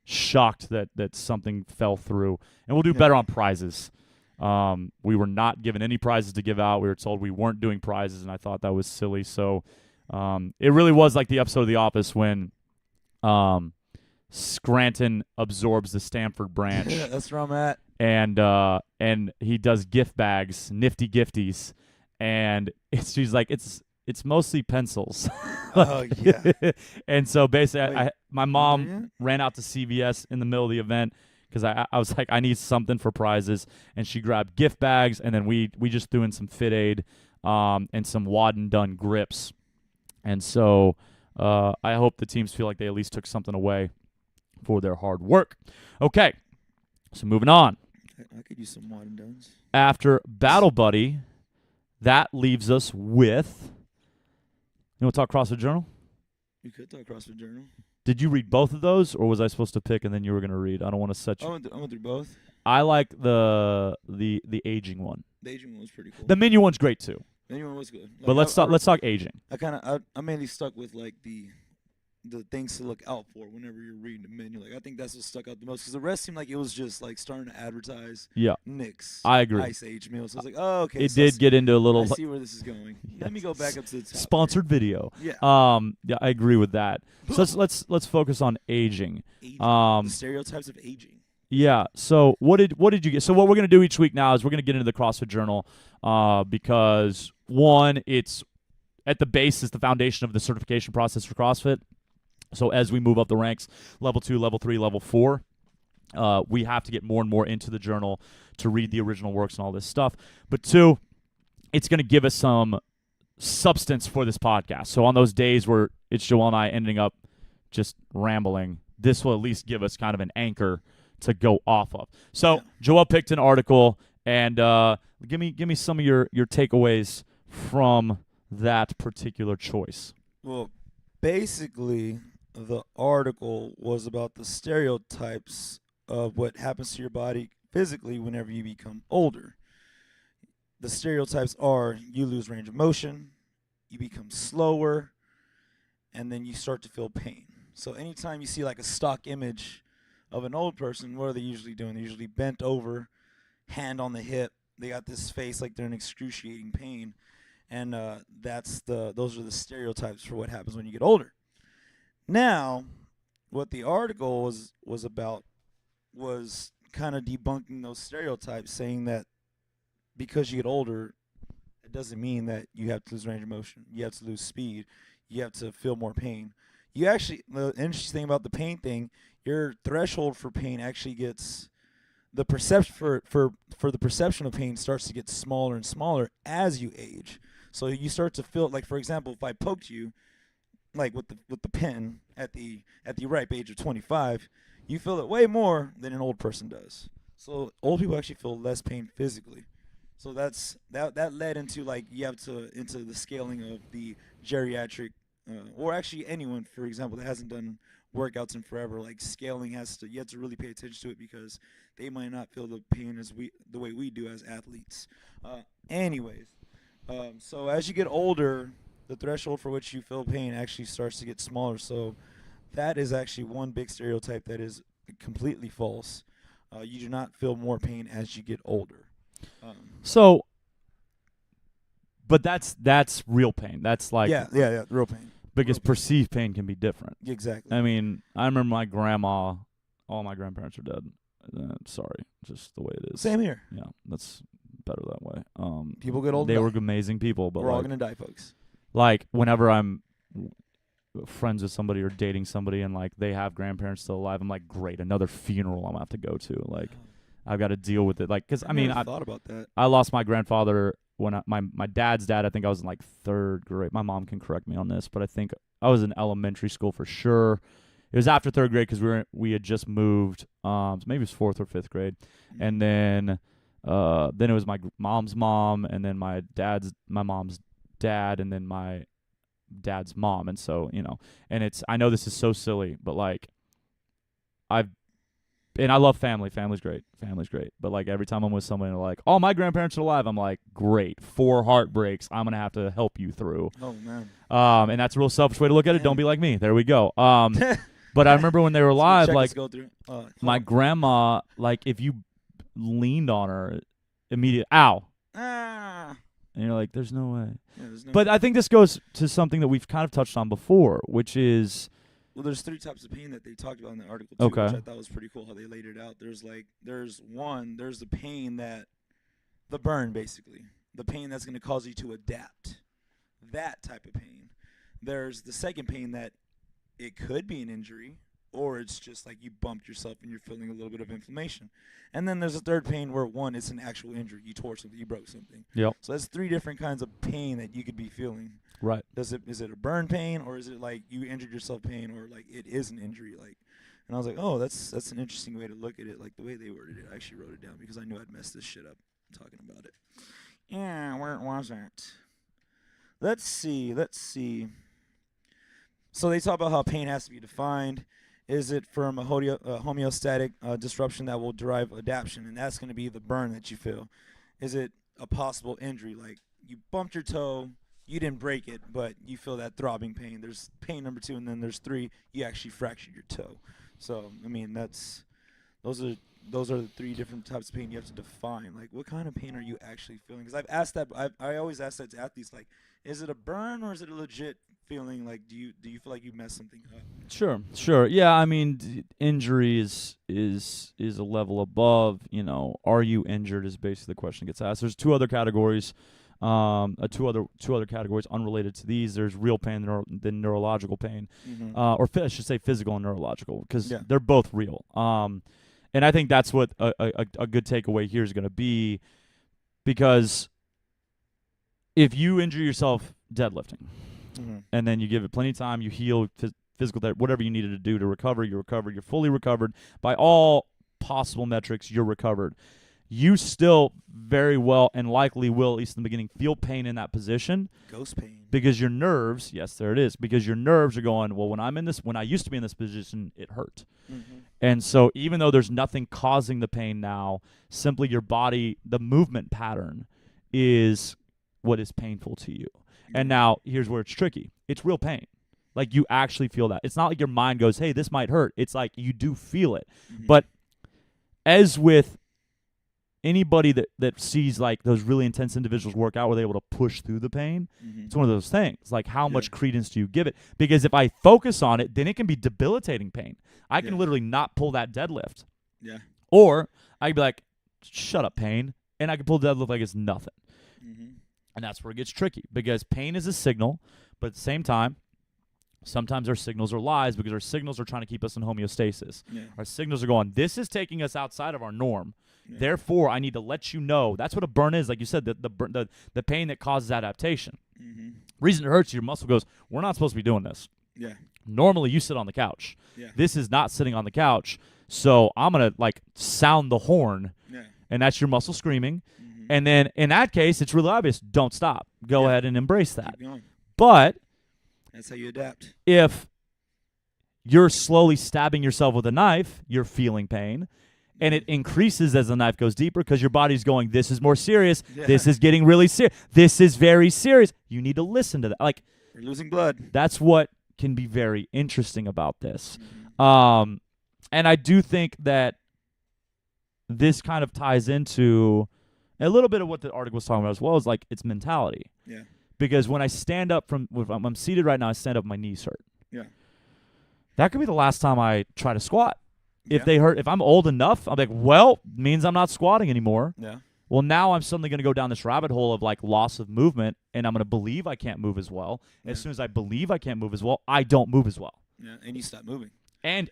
[SPEAKER 2] shocked that something fell through. And we'll do better on prizes. We were not given any prizes to give out. We were told we weren't doing prizes, and I thought that was silly. So it really was like the episode of The Office when Scranton absorbs the Stanford branch.
[SPEAKER 1] Yeah, that's where I'm at.
[SPEAKER 2] And he does gift bags, nifty gifties, and she's like, it's mostly pencils.
[SPEAKER 1] Oh yeah.
[SPEAKER 2] And so basically,
[SPEAKER 1] Wait,
[SPEAKER 2] my mom ran out to CVS in the middle of the event because I was like, I need something for prizes, and she grabbed gift bags, and then we just threw in some Fit Aid, and some Wad and Done grips, and so I hope the teams feel like they at least took something away for their hard work. Okay, so moving on.
[SPEAKER 1] I could use some Wad and Dones.
[SPEAKER 2] After Battle Buddy, that leaves us with. You want to talk CrossFit Journal?
[SPEAKER 1] You could talk CrossFit Journal.
[SPEAKER 2] Did you read both of those, or was I supposed to pick and then you were going to read? I don't want to set you.
[SPEAKER 1] I went through both.
[SPEAKER 2] I like the aging one.
[SPEAKER 1] The aging one was pretty cool.
[SPEAKER 2] The menu one's great too.
[SPEAKER 1] The menu one was good. Like,
[SPEAKER 2] But let's talk aging.
[SPEAKER 1] I mainly stuck with like the things to look out for whenever you're reading the menu. Like I think that's what stuck out the most because the rest seemed like it was just like starting to advertise.
[SPEAKER 2] Yeah,
[SPEAKER 1] Nicks.
[SPEAKER 2] I agree.
[SPEAKER 1] Ice Age meals. So I was like, oh okay.
[SPEAKER 2] It did get into a little.
[SPEAKER 1] I see where this is going. Let me go back up to the top.
[SPEAKER 2] Sponsored video.
[SPEAKER 1] Yeah.
[SPEAKER 2] Yeah, I agree with that. So let's focus on aging.
[SPEAKER 1] Aging. The stereotypes of aging.
[SPEAKER 2] Yeah. So what did you get? So what we're gonna do each week now is we're gonna get into the CrossFit Journal, because one, it's at the base is the foundation of the certification process for CrossFit. So as we move up the ranks, level 2, level 3, level 4, we have to get more and more into the journal to read the original works and all this stuff. But 2, it's going to give us some substance for this podcast. So on those days where it's Joel and I ending up just rambling, this will at least give us kind of an anchor to go off of. So Joel picked an article, and give me some of your takeaways from that particular choice.
[SPEAKER 1] Well, basically, the article was about the stereotypes of what happens to your body physically whenever you become older. The stereotypes are you lose range of motion, you become slower, and then you start to feel pain. So anytime you see like a stock image of an old person, what are they usually doing? They're usually bent over, hand on the hip. They got this face like they're in excruciating pain. And those are the stereotypes for what happens when you get older. Now, what the article was about was kind of debunking those stereotypes, saying that because you get older, it doesn't mean that you have to lose range of motion. You have to lose speed. You have to feel more pain. You actually, the interesting thing about the pain thing, your threshold for pain actually gets the perception for the perception of pain starts to get smaller and smaller as you age. So you start to feel like, for example, if I poked you, like with the pen at the ripe age of 25, you feel it way more than an old person does. So old people actually feel less pain physically. So that led into like into the scaling of the geriatric, or actually anyone, for example, that hasn't done workouts in forever. Like scaling you have to really pay attention to it because they might not feel the pain the way we do as athletes. Anyways. So as you get older, the threshold for which you feel pain actually starts to get smaller. So that is actually one big stereotype that is completely false. You do not feel more pain as you get older.
[SPEAKER 2] But that's real pain. That's like
[SPEAKER 1] real pain.
[SPEAKER 2] Because perceived pain can be different.
[SPEAKER 1] Exactly.
[SPEAKER 2] I mean, I remember my grandma. All my grandparents are dead. Sorry, just the way it is.
[SPEAKER 1] Same here.
[SPEAKER 2] Yeah, that's better that way.
[SPEAKER 1] People get old.
[SPEAKER 2] They were amazing people, but
[SPEAKER 1] we're all gonna die, folks.
[SPEAKER 2] Like whenever I'm friends with somebody or dating somebody and like they have grandparents still alive, I'm like, great, another funeral I'm gonna have to go to. Like, I've got to deal with it. Like, because I mean,
[SPEAKER 1] I thought about that.
[SPEAKER 2] I lost my grandfather when my dad's dad, I think I was in like 3rd grade. My mom can correct me on this, but I think I was in elementary school for sure. It was after 3rd grade because we had just moved. So maybe it was 4th or 5th grade, and then it was my mom's mom, and then my mom's dad, and then my dad's mom. And so, and I know this is so silly, but like and I love family. Family's great. But like every time I'm with someone, they're like, "Oh, my grandparents are alive." I'm like, "Great, 4 heartbreaks. I'm gonna have to help you through."
[SPEAKER 1] Oh man.
[SPEAKER 2] And that's a real selfish way to look at it. Don't be like me. There we go. But I remember when they were alive, like my grandma, like if you leaned on her, immediate ow. And you're like, "There's no way."
[SPEAKER 1] Yeah, there's no
[SPEAKER 2] But I think this goes to something that we've kind of touched on before, which is.
[SPEAKER 1] Well, there's 3 types of pain that they talked about in the article too, which I thought was pretty cool how they laid it out. There's the pain the burn basically, the pain that's going to cause you to adapt, that type of pain. There's the second pain that it could be an injury, or it's just like you bumped yourself and you're feeling a little bit of inflammation. And then there's a third pain where one, it's an actual injury, you tore something, you broke something.
[SPEAKER 2] Yep.
[SPEAKER 1] So that's 3 different kinds of pain that you could be feeling.
[SPEAKER 2] Right.
[SPEAKER 1] Is it a burn pain, or is it like you injured yourself pain, or like it is an injury? Like, and I was like, oh, that's an interesting way to look at it. Like the way they worded it, I actually wrote it down because I knew I'd mess this shit up talking about it. Yeah, where was it? Let's see. So they talk about how pain has to be defined. Is it from a homeostatic disruption that will derive adaptation, and that's going to be the burn that you feel? Is it a possible injury, like you bumped your toe? You didn't break it, but you feel that throbbing pain. There's pain number 2, and then there's 3. You actually fractured your toe. So I mean, those are the 3 different types of pain you have to define. Like, what kind of pain are you actually feeling? Because I've asked that. I always ask that to athletes. Like, is it a burn or is it a legit feeling? Like, do you feel like you messed something up?
[SPEAKER 2] Sure. Yeah, I mean, injury is a level above. Are you injured? Is basically the question that gets asked. There's 2 other categories. Two other categories unrelated to these. There's real pain, then neurological pain, or I should say physical and neurological, because they're both real. And I think that's what a good takeaway here is going to be, because if you injure yourself deadlifting, and then you give it plenty of time, you heal, physical therapy, whatever you needed to do to recover, you're fully recovered by all possible metrics. You're recovered. You still very well and likely will, at least in the beginning, feel pain in that position.
[SPEAKER 1] Ghost pain.
[SPEAKER 2] Because your nerves, yes, there it is, because your nerves are going, well, when I used to be in this position, it hurt. And so even though there's nothing causing the pain now, simply your body, the movement pattern is what is painful to you. And now here's where it's tricky. It's real pain. Like, you actually feel that. It's not like your mind goes, hey, this might hurt. It's like you do feel it. But as with anybody that sees like those really intense individuals work out where they're able to push through the pain, it's one of those things. Like, how much credence do you give it? Because if I focus on it, then it can be debilitating pain. I can literally not pull that deadlift.
[SPEAKER 1] Yeah.
[SPEAKER 2] Or I could be like, shut up, pain. And I can pull the deadlift like it's nothing. And that's where it gets tricky, because pain is a signal, but at the same time, sometimes our signals are lies, because our signals are trying to keep us in homeostasis. Our signals are going, this is taking us outside of our norm. Therefore, I need to let you know. That's what a burn is. Like you said, the pain that causes adaptation. Reason it hurts, your muscle goes, we're not supposed to be doing this. Normally, you sit on the couch. This is not sitting on the couch. So I'm going to like sound the horn. And that's your muscle screaming. And then in that case, it's really obvious. Don't stop. Go ahead and embrace that. But
[SPEAKER 1] that's how you adapt.
[SPEAKER 2] If you're slowly stabbing yourself with a knife, you're feeling pain. And it increases as the knife goes deeper, because your body's going, this is more serious. This is getting really serious. This is very serious. You need to listen to that. Like,
[SPEAKER 1] we're losing blood.
[SPEAKER 2] That's what can be very interesting about this. And I do think that this kind of ties into a little bit of what the article was talking about as well, is like its mentality. Because when I stand up I'm seated right now, I stand up, my knees hurt. That could be the last time I try to squat. If they hurt, if I'm old enough, I'm like, well, means I'm not squatting anymore. Well, now I'm suddenly going to go down this rabbit hole of like loss of movement, and I'm going to believe I can't move as well. As soon as I believe I can't move as well, I don't move as well.
[SPEAKER 1] And you stop moving.
[SPEAKER 2] And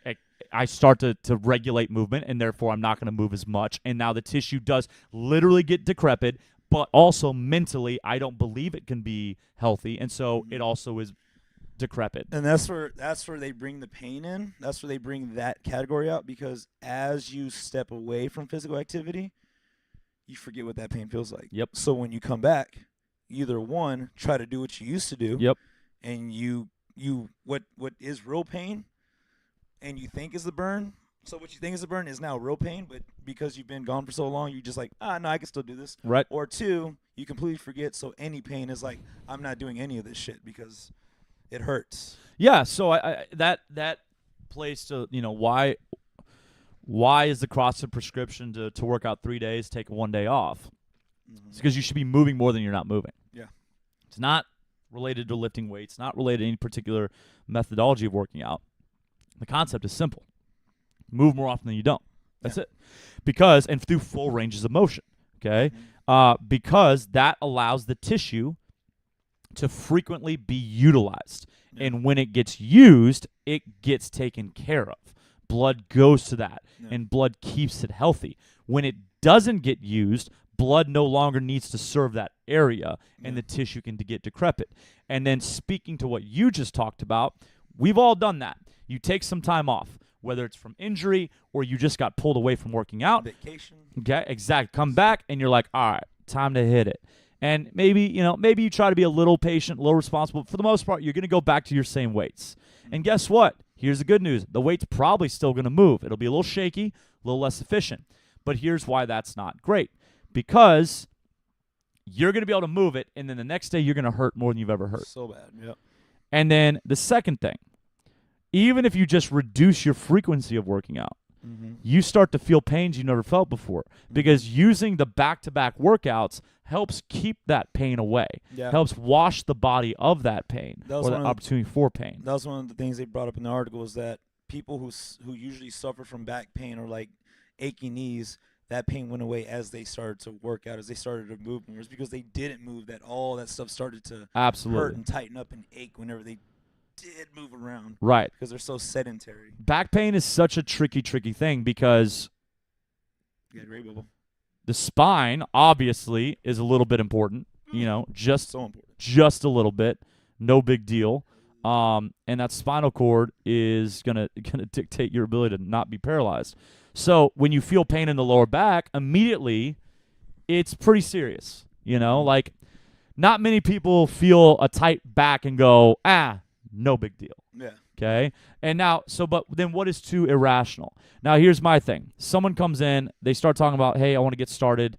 [SPEAKER 2] I start to regulate movement, and therefore I'm not going to move as much. And now the tissue does literally get decrepit, but also mentally, I don't believe it can be healthy, and so it also is decrepit.
[SPEAKER 1] And that's where they bring the pain in. That's where they bring that category out, because as you step away from physical activity, you forget what that pain feels like.
[SPEAKER 2] Yep.
[SPEAKER 1] So when you come back, either one, try to do what you used to do.
[SPEAKER 2] Yep.
[SPEAKER 1] And what is real pain, and you think is the burn. So what you think is the burn is now real pain, but because you've been gone for so long, you just like, no, I can still do this.
[SPEAKER 2] Right.
[SPEAKER 1] Or two, you completely forget. So any pain is like, I'm not doing any of this shit because it hurts.
[SPEAKER 2] Yeah. So I that plays to why is the CrossFit prescription to work out 3 days, take 1 day off? It's because you should be moving more than you're not moving.
[SPEAKER 1] Yeah.
[SPEAKER 2] It's not related to lifting weights, not related to any particular methodology of working out. The concept is simple. Move more often than you don't. That's it. Because, and through full ranges of motion, okay? Because that allows the tissue to frequently be utilized.
[SPEAKER 1] Yeah.
[SPEAKER 2] And when it gets used, it gets taken care of. Blood goes to that, and blood keeps it healthy. When it doesn't get used, blood no longer needs to serve that area, and the tissue can get decrepit. And then speaking to what you just talked about, we've all done that. You take some time off, whether it's from injury or you just got pulled away from working out.
[SPEAKER 1] Vacation.
[SPEAKER 2] Okay, exactly. Come back, and you're like, all right, time to hit it. And maybe you try to be a little patient, a little responsible. For the most part, you're going to go back to your same weights. And guess what? Here's the good news. The weight's probably still going to move. It'll be a little shaky, a little less efficient. But here's why that's not great. Because you're going to be able to move it, and then the next day you're going to hurt more than you've ever hurt.
[SPEAKER 1] So bad, yep.
[SPEAKER 2] And then the second thing, even if you just reduce your frequency of working out, you start to feel pains you never felt before. Because using the back-to-back workouts helps keep that pain away.
[SPEAKER 1] Yeah.
[SPEAKER 2] Helps wash the body of that pain or the opportunity for pain.
[SPEAKER 1] That was one of the things they brought up in the article, is that people who usually suffer from back pain or like achy knees, that pain went away as they started to work out, as they started to move more. It's because they didn't move that all that stuff started to hurt and tighten up and ache whenever they did move around.
[SPEAKER 2] Right.
[SPEAKER 1] Because they're so sedentary.
[SPEAKER 2] Back pain is such a tricky thing because the spine obviously is a little bit important, just
[SPEAKER 1] so important.
[SPEAKER 2] Just a little bit, no big deal. And that spinal cord is gonna dictate your ability to not be paralyzed. So when you feel pain in the lower back, immediately it's pretty serious. Like not many people feel a tight back and go, no big deal.
[SPEAKER 1] Yeah.
[SPEAKER 2] Okay. And now, but then what is too irrational? Now, here's my thing. Someone comes in, they start talking about, hey, I want to get started.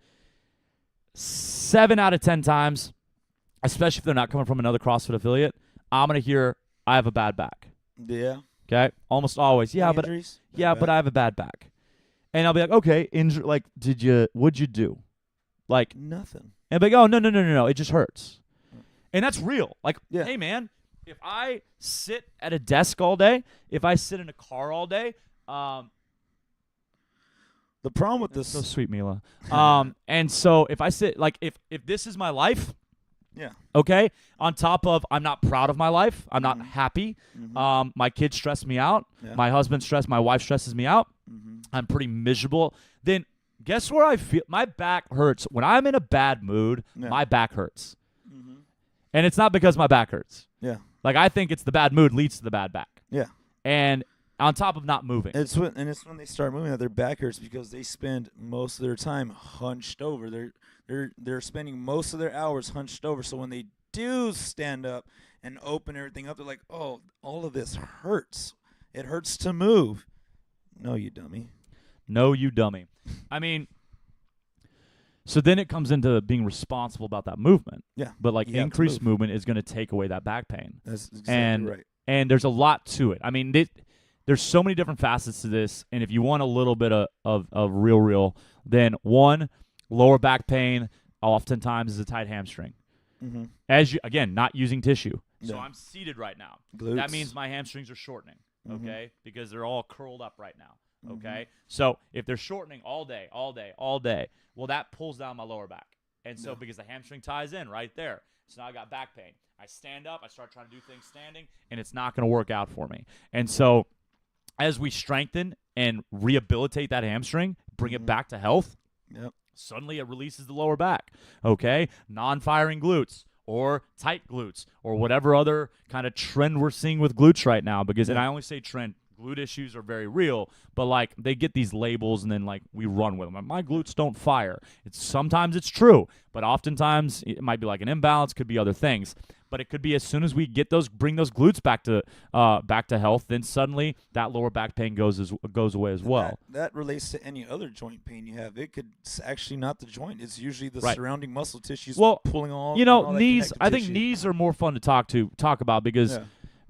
[SPEAKER 2] 7 out of 10 times, especially if they're not coming from another CrossFit affiliate, I'm going to hear, I have a bad back.
[SPEAKER 1] Yeah.
[SPEAKER 2] Okay. Almost always. Yeah, but
[SPEAKER 1] injuries?
[SPEAKER 2] but I have a bad back. And I'll be like, okay, like, what'd you do? Like,
[SPEAKER 1] nothing.
[SPEAKER 2] And I'll be like, oh, no, it just hurts. And that's real. Like, hey, man, if I sit at a desk all day, if I sit in a car all day,
[SPEAKER 1] the problem with this,
[SPEAKER 2] so sweet, Mila. And so if I sit, like, if this is my life, okay, on top of I'm not proud of my life, I'm not happy, my kids stress me out, my husband my wife stresses me out, I'm pretty miserable, then guess where I feel my back hurts? When I'm in a bad mood, my back hurts. And it's not because my back hurts.
[SPEAKER 1] Yeah.
[SPEAKER 2] Like, I think it's the bad mood leads to the bad back.
[SPEAKER 1] Yeah.
[SPEAKER 2] And on top of not moving.
[SPEAKER 1] It's when they start moving that their back hurts, because they spend most of their time hunched over. They're spending most of their hours hunched over. So when they do stand up and open everything up, they're like, oh, all of this hurts. It hurts to move. No, you dummy.
[SPEAKER 2] No, you dummy. I mean, so then it comes into being responsible about that movement.
[SPEAKER 1] Yeah.
[SPEAKER 2] But like increased movement is going to take away that back pain.
[SPEAKER 1] That's exactly right.
[SPEAKER 2] And there's a lot to it. I mean, there's so many different facets to this. And if you want a little bit of real, then one, lower back pain oftentimes is a tight hamstring. As you, again, not using tissue. So I'm seated right now.
[SPEAKER 1] Glutes.
[SPEAKER 2] That means my hamstrings are shortening, okay? Because they're all curled up right now, okay? So if they're shortening all day, well, that pulls down my lower back. And so because the hamstring ties in right there, so now I got back pain. I stand up, I start trying to do things standing, and it's not going to work out for me. And so as we strengthen and rehabilitate that hamstring, bring it back to health, Suddenly it releases the lower back, okay? Non-firing glutes or tight glutes or whatever other kind of trend we're seeing with glutes right now. Because, and I only say trend, glute issues are very real, but like they get these labels and then like we run with them. My glutes don't fire. Sometimes it's true, but oftentimes it might be like an imbalance, could be other things. But it could be as soon as we bring those glutes back to health, then suddenly that lower back pain goes away as well.
[SPEAKER 1] That relates to any other joint pain you have. It could actually not the joint. It's usually the
[SPEAKER 2] Right.
[SPEAKER 1] surrounding muscle tissues pulling all.
[SPEAKER 2] Knees. I think knees are more fun to talk about because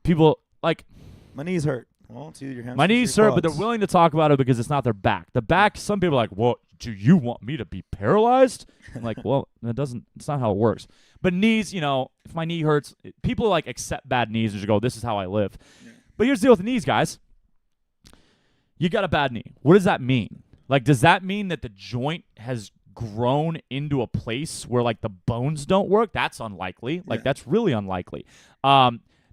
[SPEAKER 2] people like
[SPEAKER 1] my knees hurt. Well, it's either your hamstrings
[SPEAKER 2] my knees
[SPEAKER 1] or your
[SPEAKER 2] hurt, but they're
[SPEAKER 1] quads.
[SPEAKER 2] willing to talk about it because it's not their back. The back, some people are like, well, do you want me to be paralyzed? I'm like, well, it's not how it works. But knees, if my knee hurts, people like accept bad knees and just go, this is how I live. Yeah. But here's the deal with the knees, guys. You got a bad knee. What does that mean? Like, does that mean that the joint has grown into a place where like the bones don't work? That's unlikely. Like, that's really unlikely.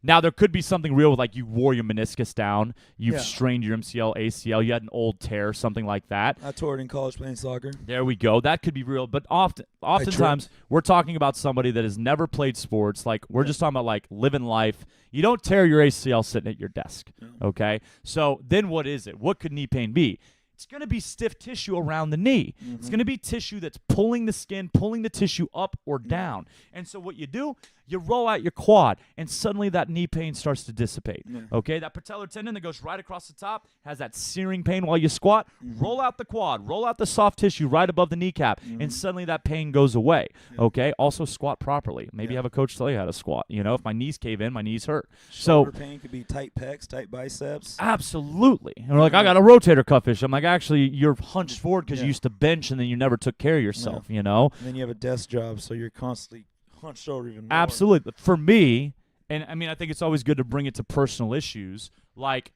[SPEAKER 2] Now, there could be something real with, like, you wore your meniscus down, you've strained your MCL, ACL, you had an old tear, something like that.
[SPEAKER 1] I tore it in college playing soccer.
[SPEAKER 2] There we go. That could be real. But oftentimes, we're talking about somebody that has never played sports. Like, we're just talking about, like, living life. You don't tear your ACL sitting at your desk, okay? So then what is it? What could knee pain be? It's going to be stiff tissue around the knee. Mm-hmm. It's going to be tissue that's pulling the skin, pulling the tissue up or down. And so what you do, you roll out your quad, and suddenly that knee pain starts to dissipate. Okay, that patellar tendon that goes right across the top has that searing pain while you squat. Roll out the quad, roll out the soft tissue right above the kneecap, and suddenly that pain goes away. Okay, also squat properly. Maybe have a coach tell you how to squat. If my knees cave in, my knees hurt.
[SPEAKER 1] Shoulder pain could be tight pecs, tight biceps.
[SPEAKER 2] Absolutely. And we're like, I got a rotator cuff issue. I'm like, actually, you're hunched forward because you used to bench and then you never took care of yourself, And
[SPEAKER 1] then you have a desk job, so you're constantly hunched over even more.
[SPEAKER 2] Absolutely. For me, and I mean, I think it's always good to bring it to personal issues. Like,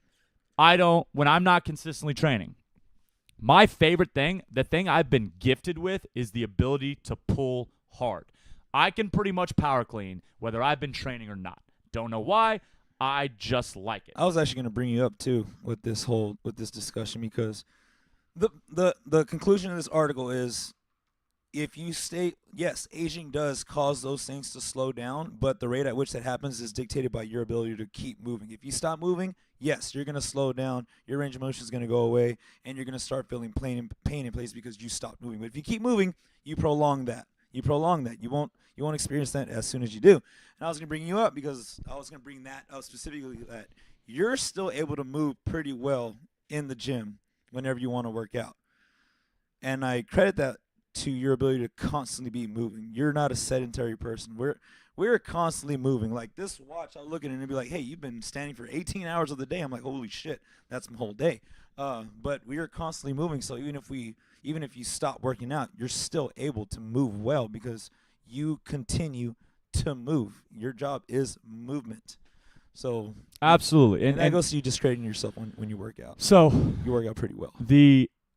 [SPEAKER 2] when I'm not consistently training, my favorite thing, the thing I've been gifted with is the ability to pull hard. I can pretty much power clean whether I've been training or not. Don't know why. I just like it.
[SPEAKER 1] I was actually going to bring you up too with this discussion because the conclusion of this article is if you stay, yes, aging does cause those things to slow down, but the rate at which that happens is dictated by your ability to keep moving. If you stop moving, yes, you're going to slow down, your range of motion is going to go away, and you're going to start feeling pain in place because you stopped moving. But if you keep moving, you prolong that. You won't experience that as soon as you do. And I was going to bring you up because I was going to bring that up specifically, that you're still able to move pretty well in the gym whenever you want to work out. And I credit that to your ability to constantly be moving. You're not a sedentary person. We're constantly moving. Like this watch, I'll look at it and be like, hey, you've been standing for 18 hours of the day. I'm like, holy shit, that's my whole day. But we are constantly moving. So even if you stop working out, you're still able to move well because you continue to move. Your job is movement. So
[SPEAKER 2] absolutely,
[SPEAKER 1] and that goes to you discrediting yourself when you work out.
[SPEAKER 2] So
[SPEAKER 1] you work out pretty well.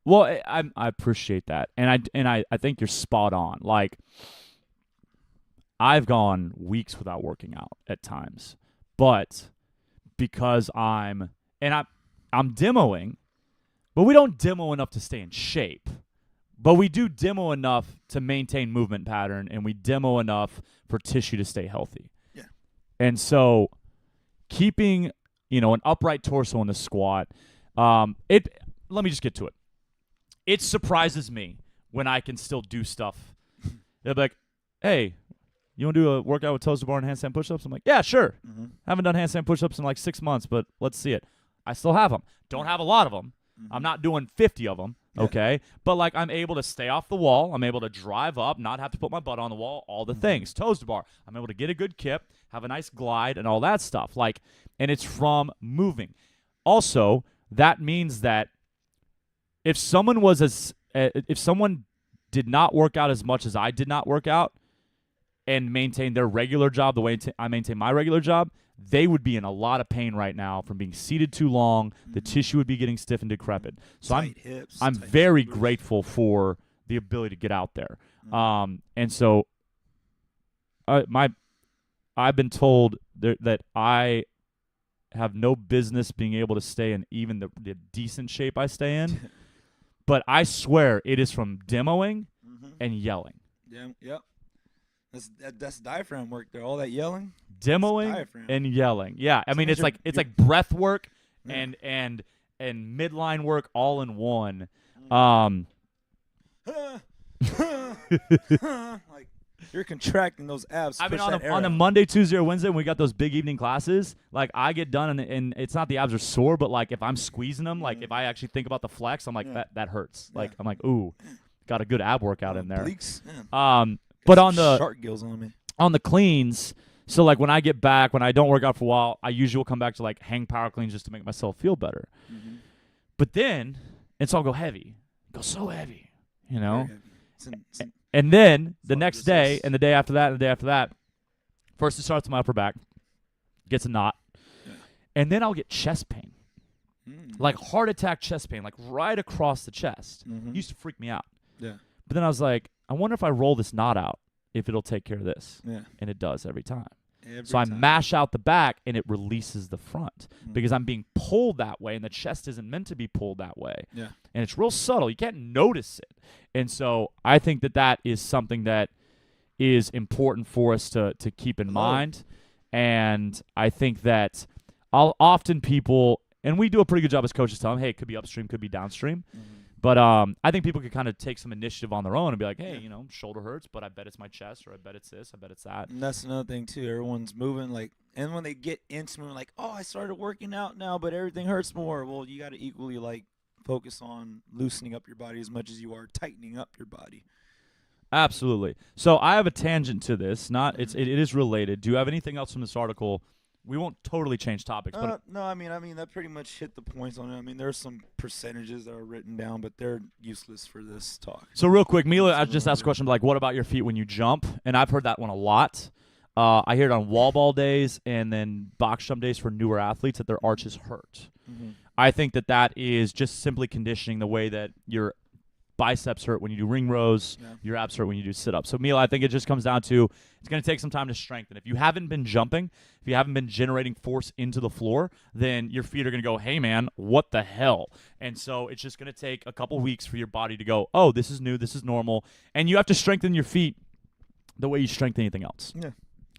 [SPEAKER 2] Well, I appreciate that, and I think you're spot on. Like, I've gone weeks without working out at times, but because I'm demoing, but we don't demo enough to stay in shape. But we do demo enough to maintain movement pattern, and we demo enough for tissue to stay healthy.
[SPEAKER 1] Yeah.
[SPEAKER 2] And so, keeping an upright torso in the squat, let me just get to it. It surprises me when I can still do stuff. They'll be like, hey, you want to do a workout with toes to bar and handstand push-ups? I'm like, yeah, sure. Mm-hmm. Haven't done handstand push-ups in like 6 months, but let's see it. I still have them. Don't have a lot of them. Mm-hmm. I'm not doing 50 of them, okay? But, like, I'm able to stay off the wall. I'm able to drive up, not have to put my butt on the wall, all the things. Toes to bar. I'm able to get a good kip, have a nice glide, and all that stuff. Like, and it's from moving. Also, that means that if someone did not work out as much as I did not work out and maintain their regular job the way I maintain my regular job, they would be in a lot of pain right now from being seated too long. The tissue would be getting stiff and decrepit. So I'm very grateful for the ability to get out there. And so I've been told that I have no business being able to stay in even the decent shape I stay in. But I swear it is from demoing and yelling.
[SPEAKER 1] Yeah. Yep. That's diaphragm work there. All that yelling.
[SPEAKER 2] Demoing
[SPEAKER 1] Diaphragm.
[SPEAKER 2] and yelling. Yeah, I
[SPEAKER 1] So
[SPEAKER 2] mean
[SPEAKER 1] means
[SPEAKER 2] it's
[SPEAKER 1] you're-
[SPEAKER 2] like breath work
[SPEAKER 1] Yeah.
[SPEAKER 2] and midline work all in one.
[SPEAKER 1] Like you're contracting those abs. To
[SPEAKER 2] I mean,
[SPEAKER 1] push that air
[SPEAKER 2] on a
[SPEAKER 1] out.
[SPEAKER 2] Monday, Tuesday, or Wednesday when we got those big evening classes, like I get done and it's not the abs are sore, but like if I'm squeezing them, like if I actually think about the flex, I'm like that hurts. Like I'm like, ooh, got a good ab workout in there.
[SPEAKER 1] Bleaks. Yeah.
[SPEAKER 2] But on the
[SPEAKER 1] shark gills on me.
[SPEAKER 2] on the cleans, so like when I get back, when I don't work out for a while, I usually will come back to like hang power cleans just to make myself feel better. But then so I'll go heavy, go so heavy, you know. And then the next day, and the day after that, and the day after that, first it starts with my upper back, gets a knot, and then I'll get chest pain, like heart attack chest pain, like right across the chest. It used to freak me out.
[SPEAKER 1] Yeah.
[SPEAKER 2] But then I was like, I wonder if I roll this knot out, if it'll take care of this.
[SPEAKER 1] Yeah.
[SPEAKER 2] And it does every time.
[SPEAKER 1] So
[SPEAKER 2] I mash out the back, and it releases the front because I'm being pulled that way, and the chest isn't meant to be pulled that way.
[SPEAKER 1] Yeah.
[SPEAKER 2] And it's real subtle. You can't notice it. And so I think that is something that is important for us to keep in mind. And I think that often people, and we do a pretty good job as coaches telling them, hey, it could be upstream, could be downstream. But I think people could kind of take some initiative on their own and be like, hey, you know, shoulder hurts, but I bet it's my chest, or I bet it's this, I bet it's that.
[SPEAKER 1] And that's another thing, too. Everyone's moving, like, and when they get into moving, like, oh, I started working out now, but everything hurts more. Well, you got to equally, like, focus on loosening up your body as much as you are tightening up your body.
[SPEAKER 2] Absolutely. So I have a tangent to this. It is related. Do you have anything else from this article? We won't totally change topics, but
[SPEAKER 1] no, I mean that pretty much hit the points on it. I mean, there's some percentages that are written down, but they're useless for this talk.
[SPEAKER 2] So real quick, Mila, I just asked a question like, what about your feet when you jump? And I've heard that one a lot. I hear it on wall ball days and then box jump days for newer athletes that their arches hurt. I think that is just simply conditioning the way that your biceps hurt when you do ring rows, your abs hurt when you do sit-ups. So, Mila, I think it just comes down to it's going to take some time to strengthen. If you haven't been jumping, if you haven't been generating force into the floor, then your feet are going to go, hey, man, what the hell? And so it's just going to take a couple weeks for your body to go, oh, this is new, this is normal. And you have to strengthen your feet the way you strengthen anything else.
[SPEAKER 1] Yeah.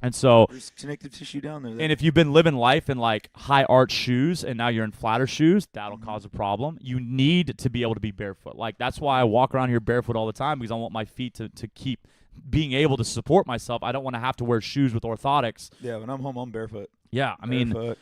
[SPEAKER 2] And so
[SPEAKER 1] there's connective tissue down there.
[SPEAKER 2] And if you've been living life in like high arch shoes and now you're in flatter shoes, that'll cause a problem. You need to be able to be barefoot. Like that's why I walk around here barefoot all the time, because I want my feet to keep being able to support myself. I don't want to have to wear shoes with orthotics.
[SPEAKER 1] Yeah, when I'm home, I'm barefoot.
[SPEAKER 2] Yeah, I mean,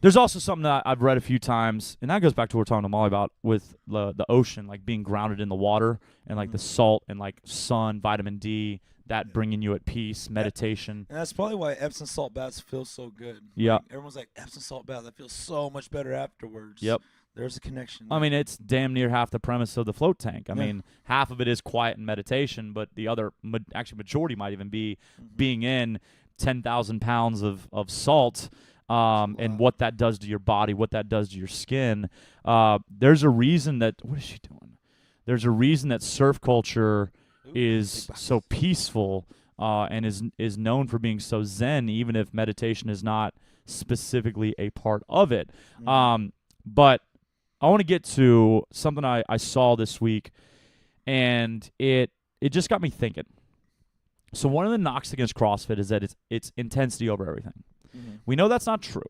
[SPEAKER 2] there's also something that I've read a few times, and that goes back to what we're talking to Molly about with the ocean, like being grounded in the water and like the salt and like sun, vitamin D, that bringing you at peace, meditation.
[SPEAKER 1] And that's probably why Epsom salt baths feel so good.
[SPEAKER 2] Yeah.
[SPEAKER 1] Like, everyone's like, Epsom salt bath, I feel so much better afterwards.
[SPEAKER 2] Yep.
[SPEAKER 1] There's a connection.
[SPEAKER 2] I mean, it's damn near half the premise of the float tank. I mean, half of it is quiet and meditation, but the other, actually majority might even be being in 10,000 pounds of salt and what that does to your body, what that does to your skin. There's a reason that, what is she doing? There's a reason that surf culture is so peaceful and is known for being so zen, even if meditation is not specifically a part of it. But I want to get to something I saw this week, and it just got me thinking. So one of the knocks against CrossFit is that it's intensity over everything. We know that's not true,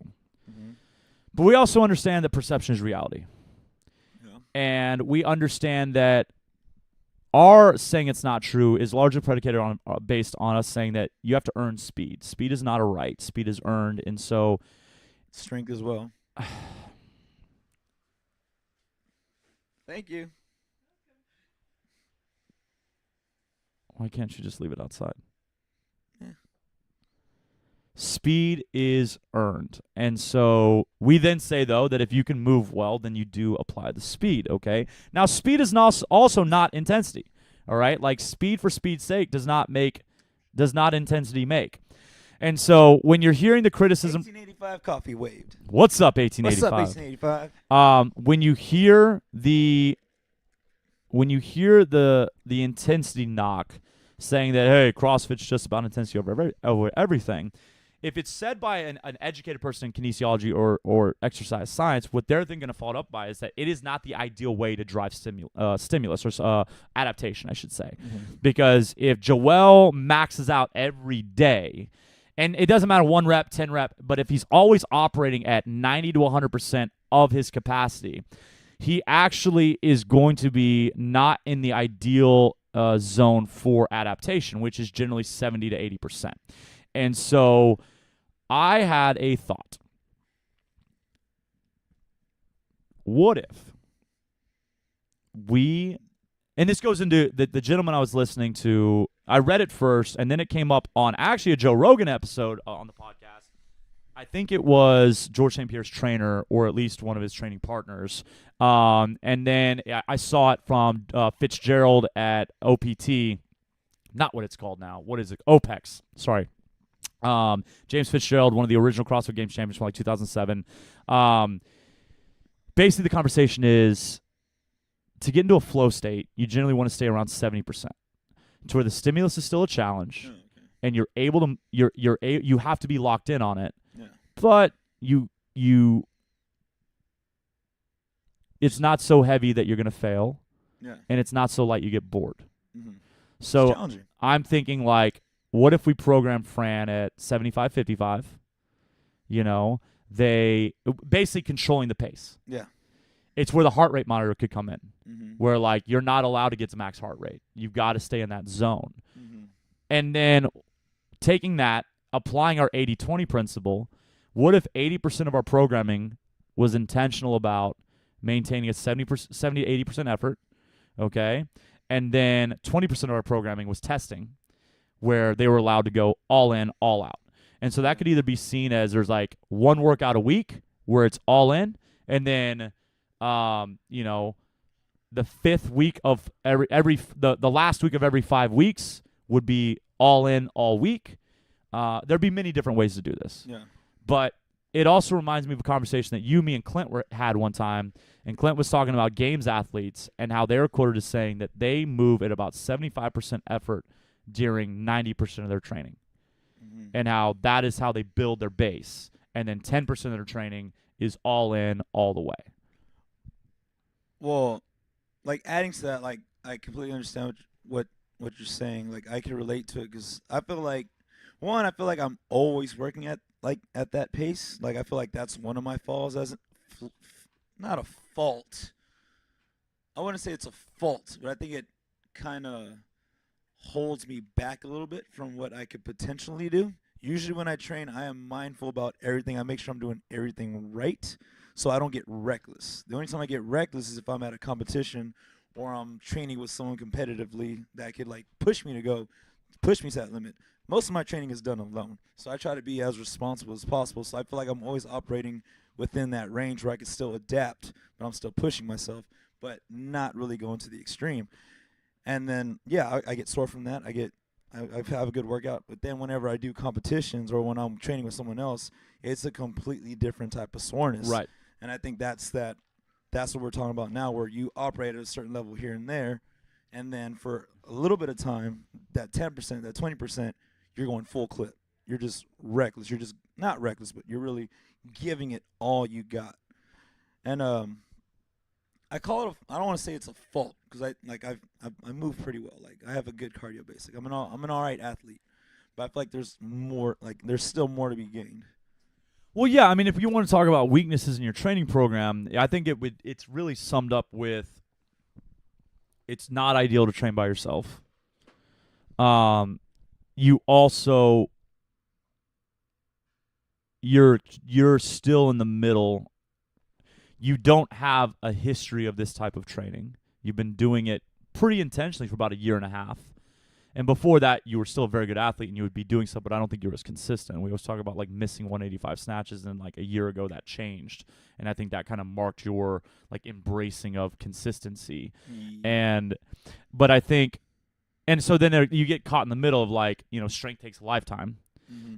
[SPEAKER 2] but we also understand that perception is reality. And we understand that our saying it's not true is largely predicated on based on us saying that you have to earn speed. Speed is not a right. Speed is earned, and so
[SPEAKER 1] strength as well. Thank you.
[SPEAKER 2] Why can't you just leave it outside?
[SPEAKER 1] Yeah.
[SPEAKER 2] Speed is earned. And so we then say, though, that if you can move well, then you do apply the speed, okay? Now, speed is also not intensity, all right? Like, speed for speed's sake does not intensity make. And so when you're hearing the criticism...
[SPEAKER 1] 1885 coffee waved.
[SPEAKER 2] What's up, 1885?
[SPEAKER 1] What's up, 1885?
[SPEAKER 2] When you hear the intensity knock saying that, hey, CrossFit's just about intensity over everything, if it's said by an educated person in kinesiology or exercise science, what they're then going to follow up by is that it is not the ideal way to drive stimulus or adaptation, I should say. Because if Joel maxes out every day, and it doesn't matter 1 rep, 10 rep, but if he's always operating at 90 to 100% of his capacity, he actually is going to be not in the ideal zone for adaptation, which is generally 70 to 80%. And so I had a thought. What if and this goes into the gentleman I was listening to, I read it first, and then it came up on actually a Joe Rogan episode on the podcast. I think it was George St. Pierre's trainer, or at least one of his training partners. And then I saw it from Fitzgerald at OPT, not what it's called now. What is it? OPEX. Sorry. James Fitzgerald, one of the original CrossFit Games champions from like 2007. Basically, the conversation is to get into a flow state, you generally want to stay around 70%, to where the stimulus is still a challenge, and you're able to you have to be locked in on it. But it's not so heavy that you're going to fail, and it's not so light you get bored. So I'm thinking, like, what if we program Fran at 75-55? You know, they basically controlling the pace. It's where the heart rate monitor could come in, where, like, you're not allowed to get to max heart rate. You've got to stay in that zone. And then taking that, applying our 80-20 principle, what if 80% of our programming was intentional about maintaining a 70 to 80% effort, okay? And then 20% of our programming was testing, where they were allowed to go all in, all out. And so that could either be seen as there's like one workout a week where it's all in, and then you know, the fifth week of the last week of every 5 weeks would be all in all week. There'd be many different ways to do this. But it also reminds me of a conversation that me and Clint had one time, and Clint was talking about games athletes and how they were quoted as saying that they move at about 75% effort during 90% of their training, and how that is how they build their base, and then 10% of their training is all in all the way.
[SPEAKER 1] Well, like, adding to that, like, I completely understand what you're saying. Like, I can relate to it because I feel like, I feel like I'm always working at that pace. Like, I feel like that's one of my falls, not a fault. I wouldn't say it's a fault, but I think it kind of holds me back a little bit from what I could potentially do. Usually when I train, I am mindful about everything. I make sure I'm doing everything right, so I don't get reckless. The only time I get reckless is if I'm at a competition or I'm training with someone competitively that could, like, push me to that limit. Most of my training is done alone, so I try to be as responsible as possible. So I feel like I'm always operating within that range where I can still adapt, but I'm still pushing myself, but not really going to the extreme. And then, I get sore from that. I have a good workout, but then whenever I do competitions or when I'm training with someone else, it's a completely different type of soreness.
[SPEAKER 2] Right.
[SPEAKER 1] And I think that's what we're talking about now, where you operate at a certain level here and there, and then for a little bit of time, that 10%, that 20%, you're going full clip. You're just reckless. You're just not reckless, but you're really giving it all you got. And I call it I don't want to say it's a fault, because I move pretty well. Like, I have a good cardio base. Like, I'm an all right athlete, but I feel like there's still more to be gained.
[SPEAKER 2] Well, yeah, I mean, if you want to talk about weaknesses in your training program, I think it's really summed up with, it's not ideal to train by yourself. You also, you're still in the middle. You don't have a history of this type of training. You've been doing it pretty intentionally for about 1.5 years. And before that, you were still a very good athlete and you would be doing stuff, but I don't think you were as consistent. We always talk about, like, missing 185 snatches, and like a year ago that changed. And I think that kind of marked your, like, embracing of consistency. But I think, and so then you get caught in the middle of, like, you know, strength takes a lifetime.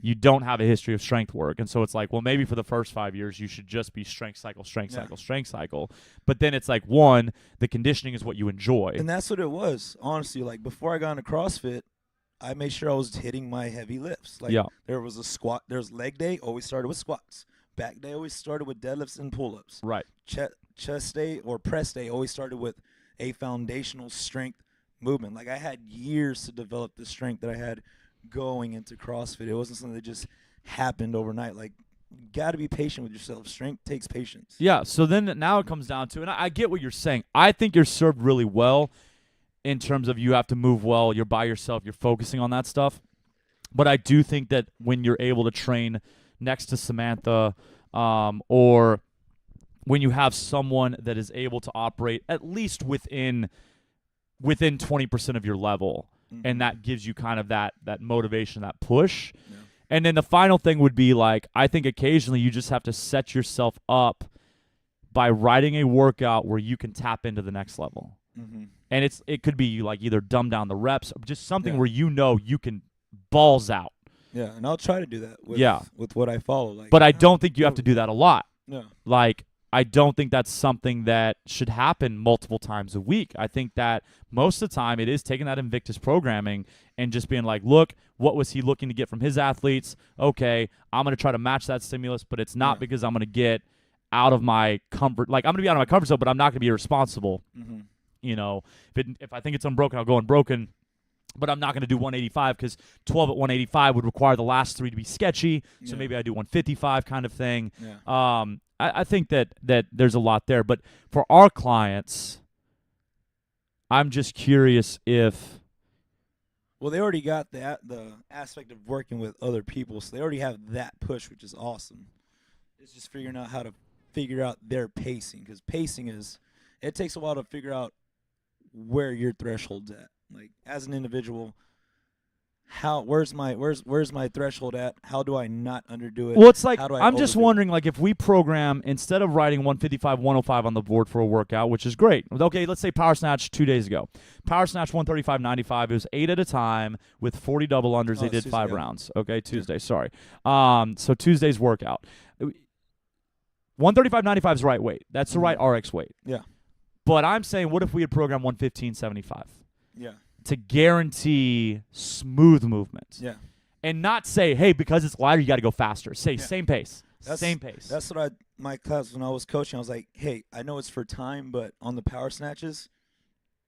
[SPEAKER 2] You don't have a history of strength work. And so it's like, well, maybe for the first 5 years, you should just be strength cycle. But then it's like, the conditioning is what you enjoy.
[SPEAKER 1] And that's what it was, honestly. Like, before I got into CrossFit, I made sure I was hitting my heavy lifts. Like
[SPEAKER 2] Yeah.
[SPEAKER 1] there was a squat, there's leg day, always started with squats. Back day always started with deadlifts and pull-ups.
[SPEAKER 2] Right.
[SPEAKER 1] Chest day or press day always started with a foundational strength movement. Like I had years to develop the strength that I had going into CrossFit. It wasn't something that just happened overnight. Like you got to be patient with yourself. Strength takes patience.
[SPEAKER 2] Yeah. So then now it comes down to, and I get what you're saying. I think you're served really well in terms of you have to move well. You're by yourself. You're focusing on that stuff. But I do think that when you're able to train next to Samantha, or when you have someone that is able to operate at least within 20% of your level, and that gives you kind of that motivation, that push.
[SPEAKER 1] Yeah.
[SPEAKER 2] And then the final thing would be like, I think occasionally you just have to set yourself up by writing a workout where you can tap into the next level.
[SPEAKER 1] Mm-hmm.
[SPEAKER 2] And it could be like either dumb down the reps or just something
[SPEAKER 1] Yeah.
[SPEAKER 2] where you can balls out.
[SPEAKER 1] Yeah, and I'll try to do that with what I follow. Like,
[SPEAKER 2] But I don't think you have to do that a lot.
[SPEAKER 1] No.
[SPEAKER 2] Like, I don't think that's something that should happen multiple times a week. I think that most of the time it is taking that Invictus programming and just being like, look, what was he looking to get from his athletes? Okay, I'm going to try to match that stimulus, but it's not because I'm going to get out of my comfort. Like, I'm going to be out of my comfort zone, but I'm not going to be irresponsible.
[SPEAKER 1] Mm-hmm.
[SPEAKER 2] You know, if I think it's unbroken, I'll go unbroken. But I'm not going to do 185 because 12 at 185 would require the last 3 to be sketchy. So maybe I do 155 kind of thing.
[SPEAKER 1] Yeah.
[SPEAKER 2] I think that there's a lot there. But for our clients, I'm just curious if...
[SPEAKER 1] Well, they already got the aspect of working with other people, so they already have that push, which is awesome. It's just figuring out how to figure out their pacing, because pacing it takes a while to figure out where your threshold's at. Like as an individual, where's my threshold at? How do I not underdo it?
[SPEAKER 2] Well, it's like,
[SPEAKER 1] How do I
[SPEAKER 2] I'm just
[SPEAKER 1] overdo it?
[SPEAKER 2] wondering, like, if we program, instead of writing 155, 105 on the board for a workout, which is great. Okay, let's say power snatch 2 days ago. Power snatch 135, 95. It was 8 at a time with 40 double unders. They did
[SPEAKER 1] Tuesday,
[SPEAKER 2] 5
[SPEAKER 1] yeah.
[SPEAKER 2] rounds. Okay, Tuesday, sorry. So Tuesday's workout. 135, 95 is the right weight. That's the right RX weight.
[SPEAKER 1] Yeah.
[SPEAKER 2] But I'm saying, what if we had programmed 115, 75?
[SPEAKER 1] Yeah.
[SPEAKER 2] To guarantee smooth movement.
[SPEAKER 1] Yeah.
[SPEAKER 2] And not say, hey, because it's lighter, you got to go faster. Say same pace. Same pace.
[SPEAKER 1] That's what my class when I was coaching. I was like, hey, I know it's for time, but on the power snatches,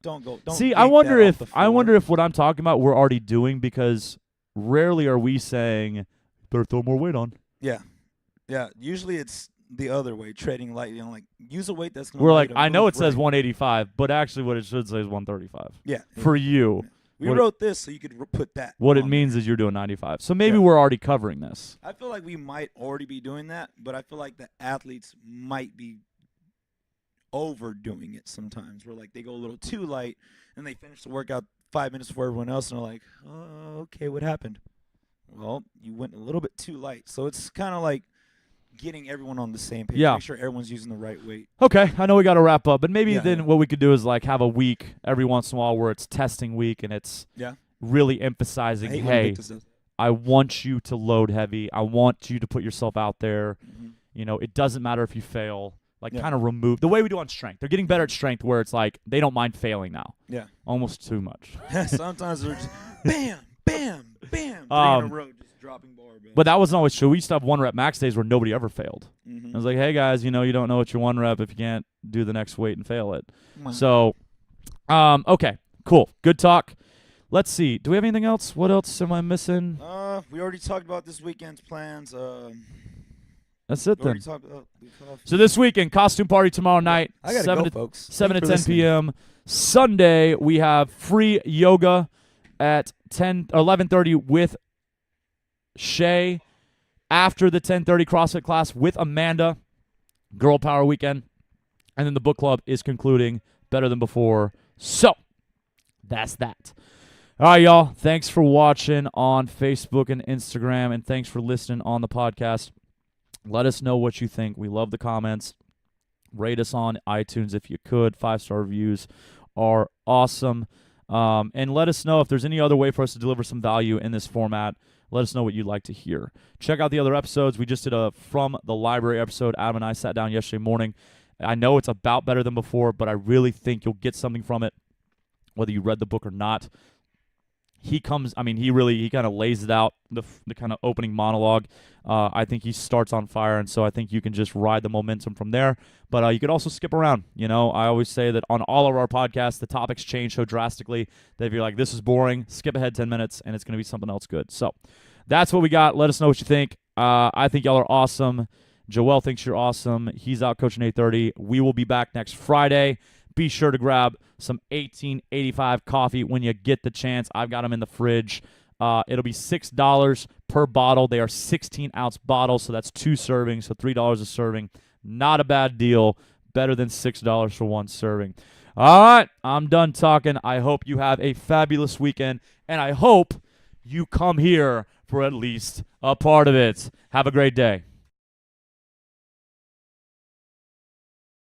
[SPEAKER 1] don't go. Don't
[SPEAKER 2] see.
[SPEAKER 1] yank
[SPEAKER 2] I wonder
[SPEAKER 1] that off the floor.
[SPEAKER 2] if what I'm talking about we're already doing, because rarely are we saying better throw more weight on.
[SPEAKER 1] Yeah. Yeah. Usually it's the other way, trading light. You know, like use a weight that's going to.
[SPEAKER 2] We're like, I know it says 185, but actually what it should say is 135.
[SPEAKER 1] Yeah.
[SPEAKER 2] For you.
[SPEAKER 1] We wrote this so you could put that.
[SPEAKER 2] What it
[SPEAKER 1] on
[SPEAKER 2] means
[SPEAKER 1] there.
[SPEAKER 2] is you're doing 95. So maybe we're already covering this.
[SPEAKER 1] I feel like we might already be doing that, but I feel like the athletes might be overdoing it sometimes. Where like they go a little too light and they finish the workout 5 minutes before everyone else, and they're like, oh, okay, what happened? Well, you went a little bit too light. So it's kind of like getting everyone on the same page.
[SPEAKER 2] Yeah.
[SPEAKER 1] Make sure everyone's using the right weight.
[SPEAKER 2] Okay, I know we got to wrap up, but maybe
[SPEAKER 1] Yeah,
[SPEAKER 2] then
[SPEAKER 1] yeah.
[SPEAKER 2] what we could do is like have a week every once in a while where it's testing week and it's really
[SPEAKER 1] I
[SPEAKER 2] emphasizing,
[SPEAKER 1] hate when
[SPEAKER 2] hey,
[SPEAKER 1] Invictus does.
[SPEAKER 2] I want you to load heavy. I want you to put yourself out there.
[SPEAKER 1] Mm-hmm.
[SPEAKER 2] You know, it doesn't matter if you fail. Like
[SPEAKER 1] Yeah.
[SPEAKER 2] kind of remove the way we do on strength. They're getting better at strength where it's like they don't mind failing now.
[SPEAKER 1] Yeah.
[SPEAKER 2] Almost too much.
[SPEAKER 1] Sometimes they're just bam, bam, bam, 3 in a row, just dropping barbell.
[SPEAKER 2] But that wasn't always true. We used to have 1 rep max days where nobody ever failed.
[SPEAKER 1] Mm-hmm.
[SPEAKER 2] I was like, hey guys, you know, you don't know what your 1 rep if you can't do the next weight and fail it.
[SPEAKER 1] Wow.
[SPEAKER 2] So, okay, cool, good talk. Let's see. Do we have anything else? What else am I missing?
[SPEAKER 1] We already talked about this weekend's plans.
[SPEAKER 2] That's it
[SPEAKER 1] We
[SPEAKER 2] then.
[SPEAKER 1] already talked about
[SPEAKER 2] So this weekend, costume party tomorrow night,
[SPEAKER 1] I gotta
[SPEAKER 2] 7
[SPEAKER 1] go,
[SPEAKER 2] to
[SPEAKER 1] folks.
[SPEAKER 2] 7 to
[SPEAKER 1] Thanks
[SPEAKER 2] 10
[SPEAKER 1] for listening.
[SPEAKER 2] p.m. Sunday, we have free yoga at 11:30 with Shay. After the 10:30 CrossFit class with Amanda, Girl Power Weekend. And then the book club is concluding better than before. So, that's that. All right, y'all. Thanks for watching on Facebook and Instagram, and thanks for listening on the podcast. Let us know what you think. We love the comments. Rate us on iTunes if you could. 5-star reviews are awesome. And let us know if there's any other way for us to deliver some value in this format. Let us know what you'd like to hear. Check out the other episodes. We just did a From the Library episode. Adam and I sat down yesterday morning. I know it's about better than before, but I really think you'll get something from it, whether you read the book or not. he comes. I mean, he kind of lays it out, the kind of opening monologue. I think he starts on fire, and so I think you can just ride the momentum from there. But you could also skip around. You know, I always say that on all of our podcasts, the topics change so drastically that if you're like, this is boring, skip ahead 10 minutes, and it's going to be something else good. So that's what we got. Let us know what you think. I think y'all are awesome. Joel thinks you're awesome. He's out coaching 8:30. We will be back next Friday. Be sure to grab some 1885 coffee when you get the chance. I've got them in the fridge. It'll be $6 per bottle. They are 16-ounce bottles, so that's 2 servings, so $3 a serving. Not a bad deal. Better than $6 for 1 serving. All right, I'm done talking. I hope you have a fabulous weekend, and I hope you come here for at least a part of it. Have a great day.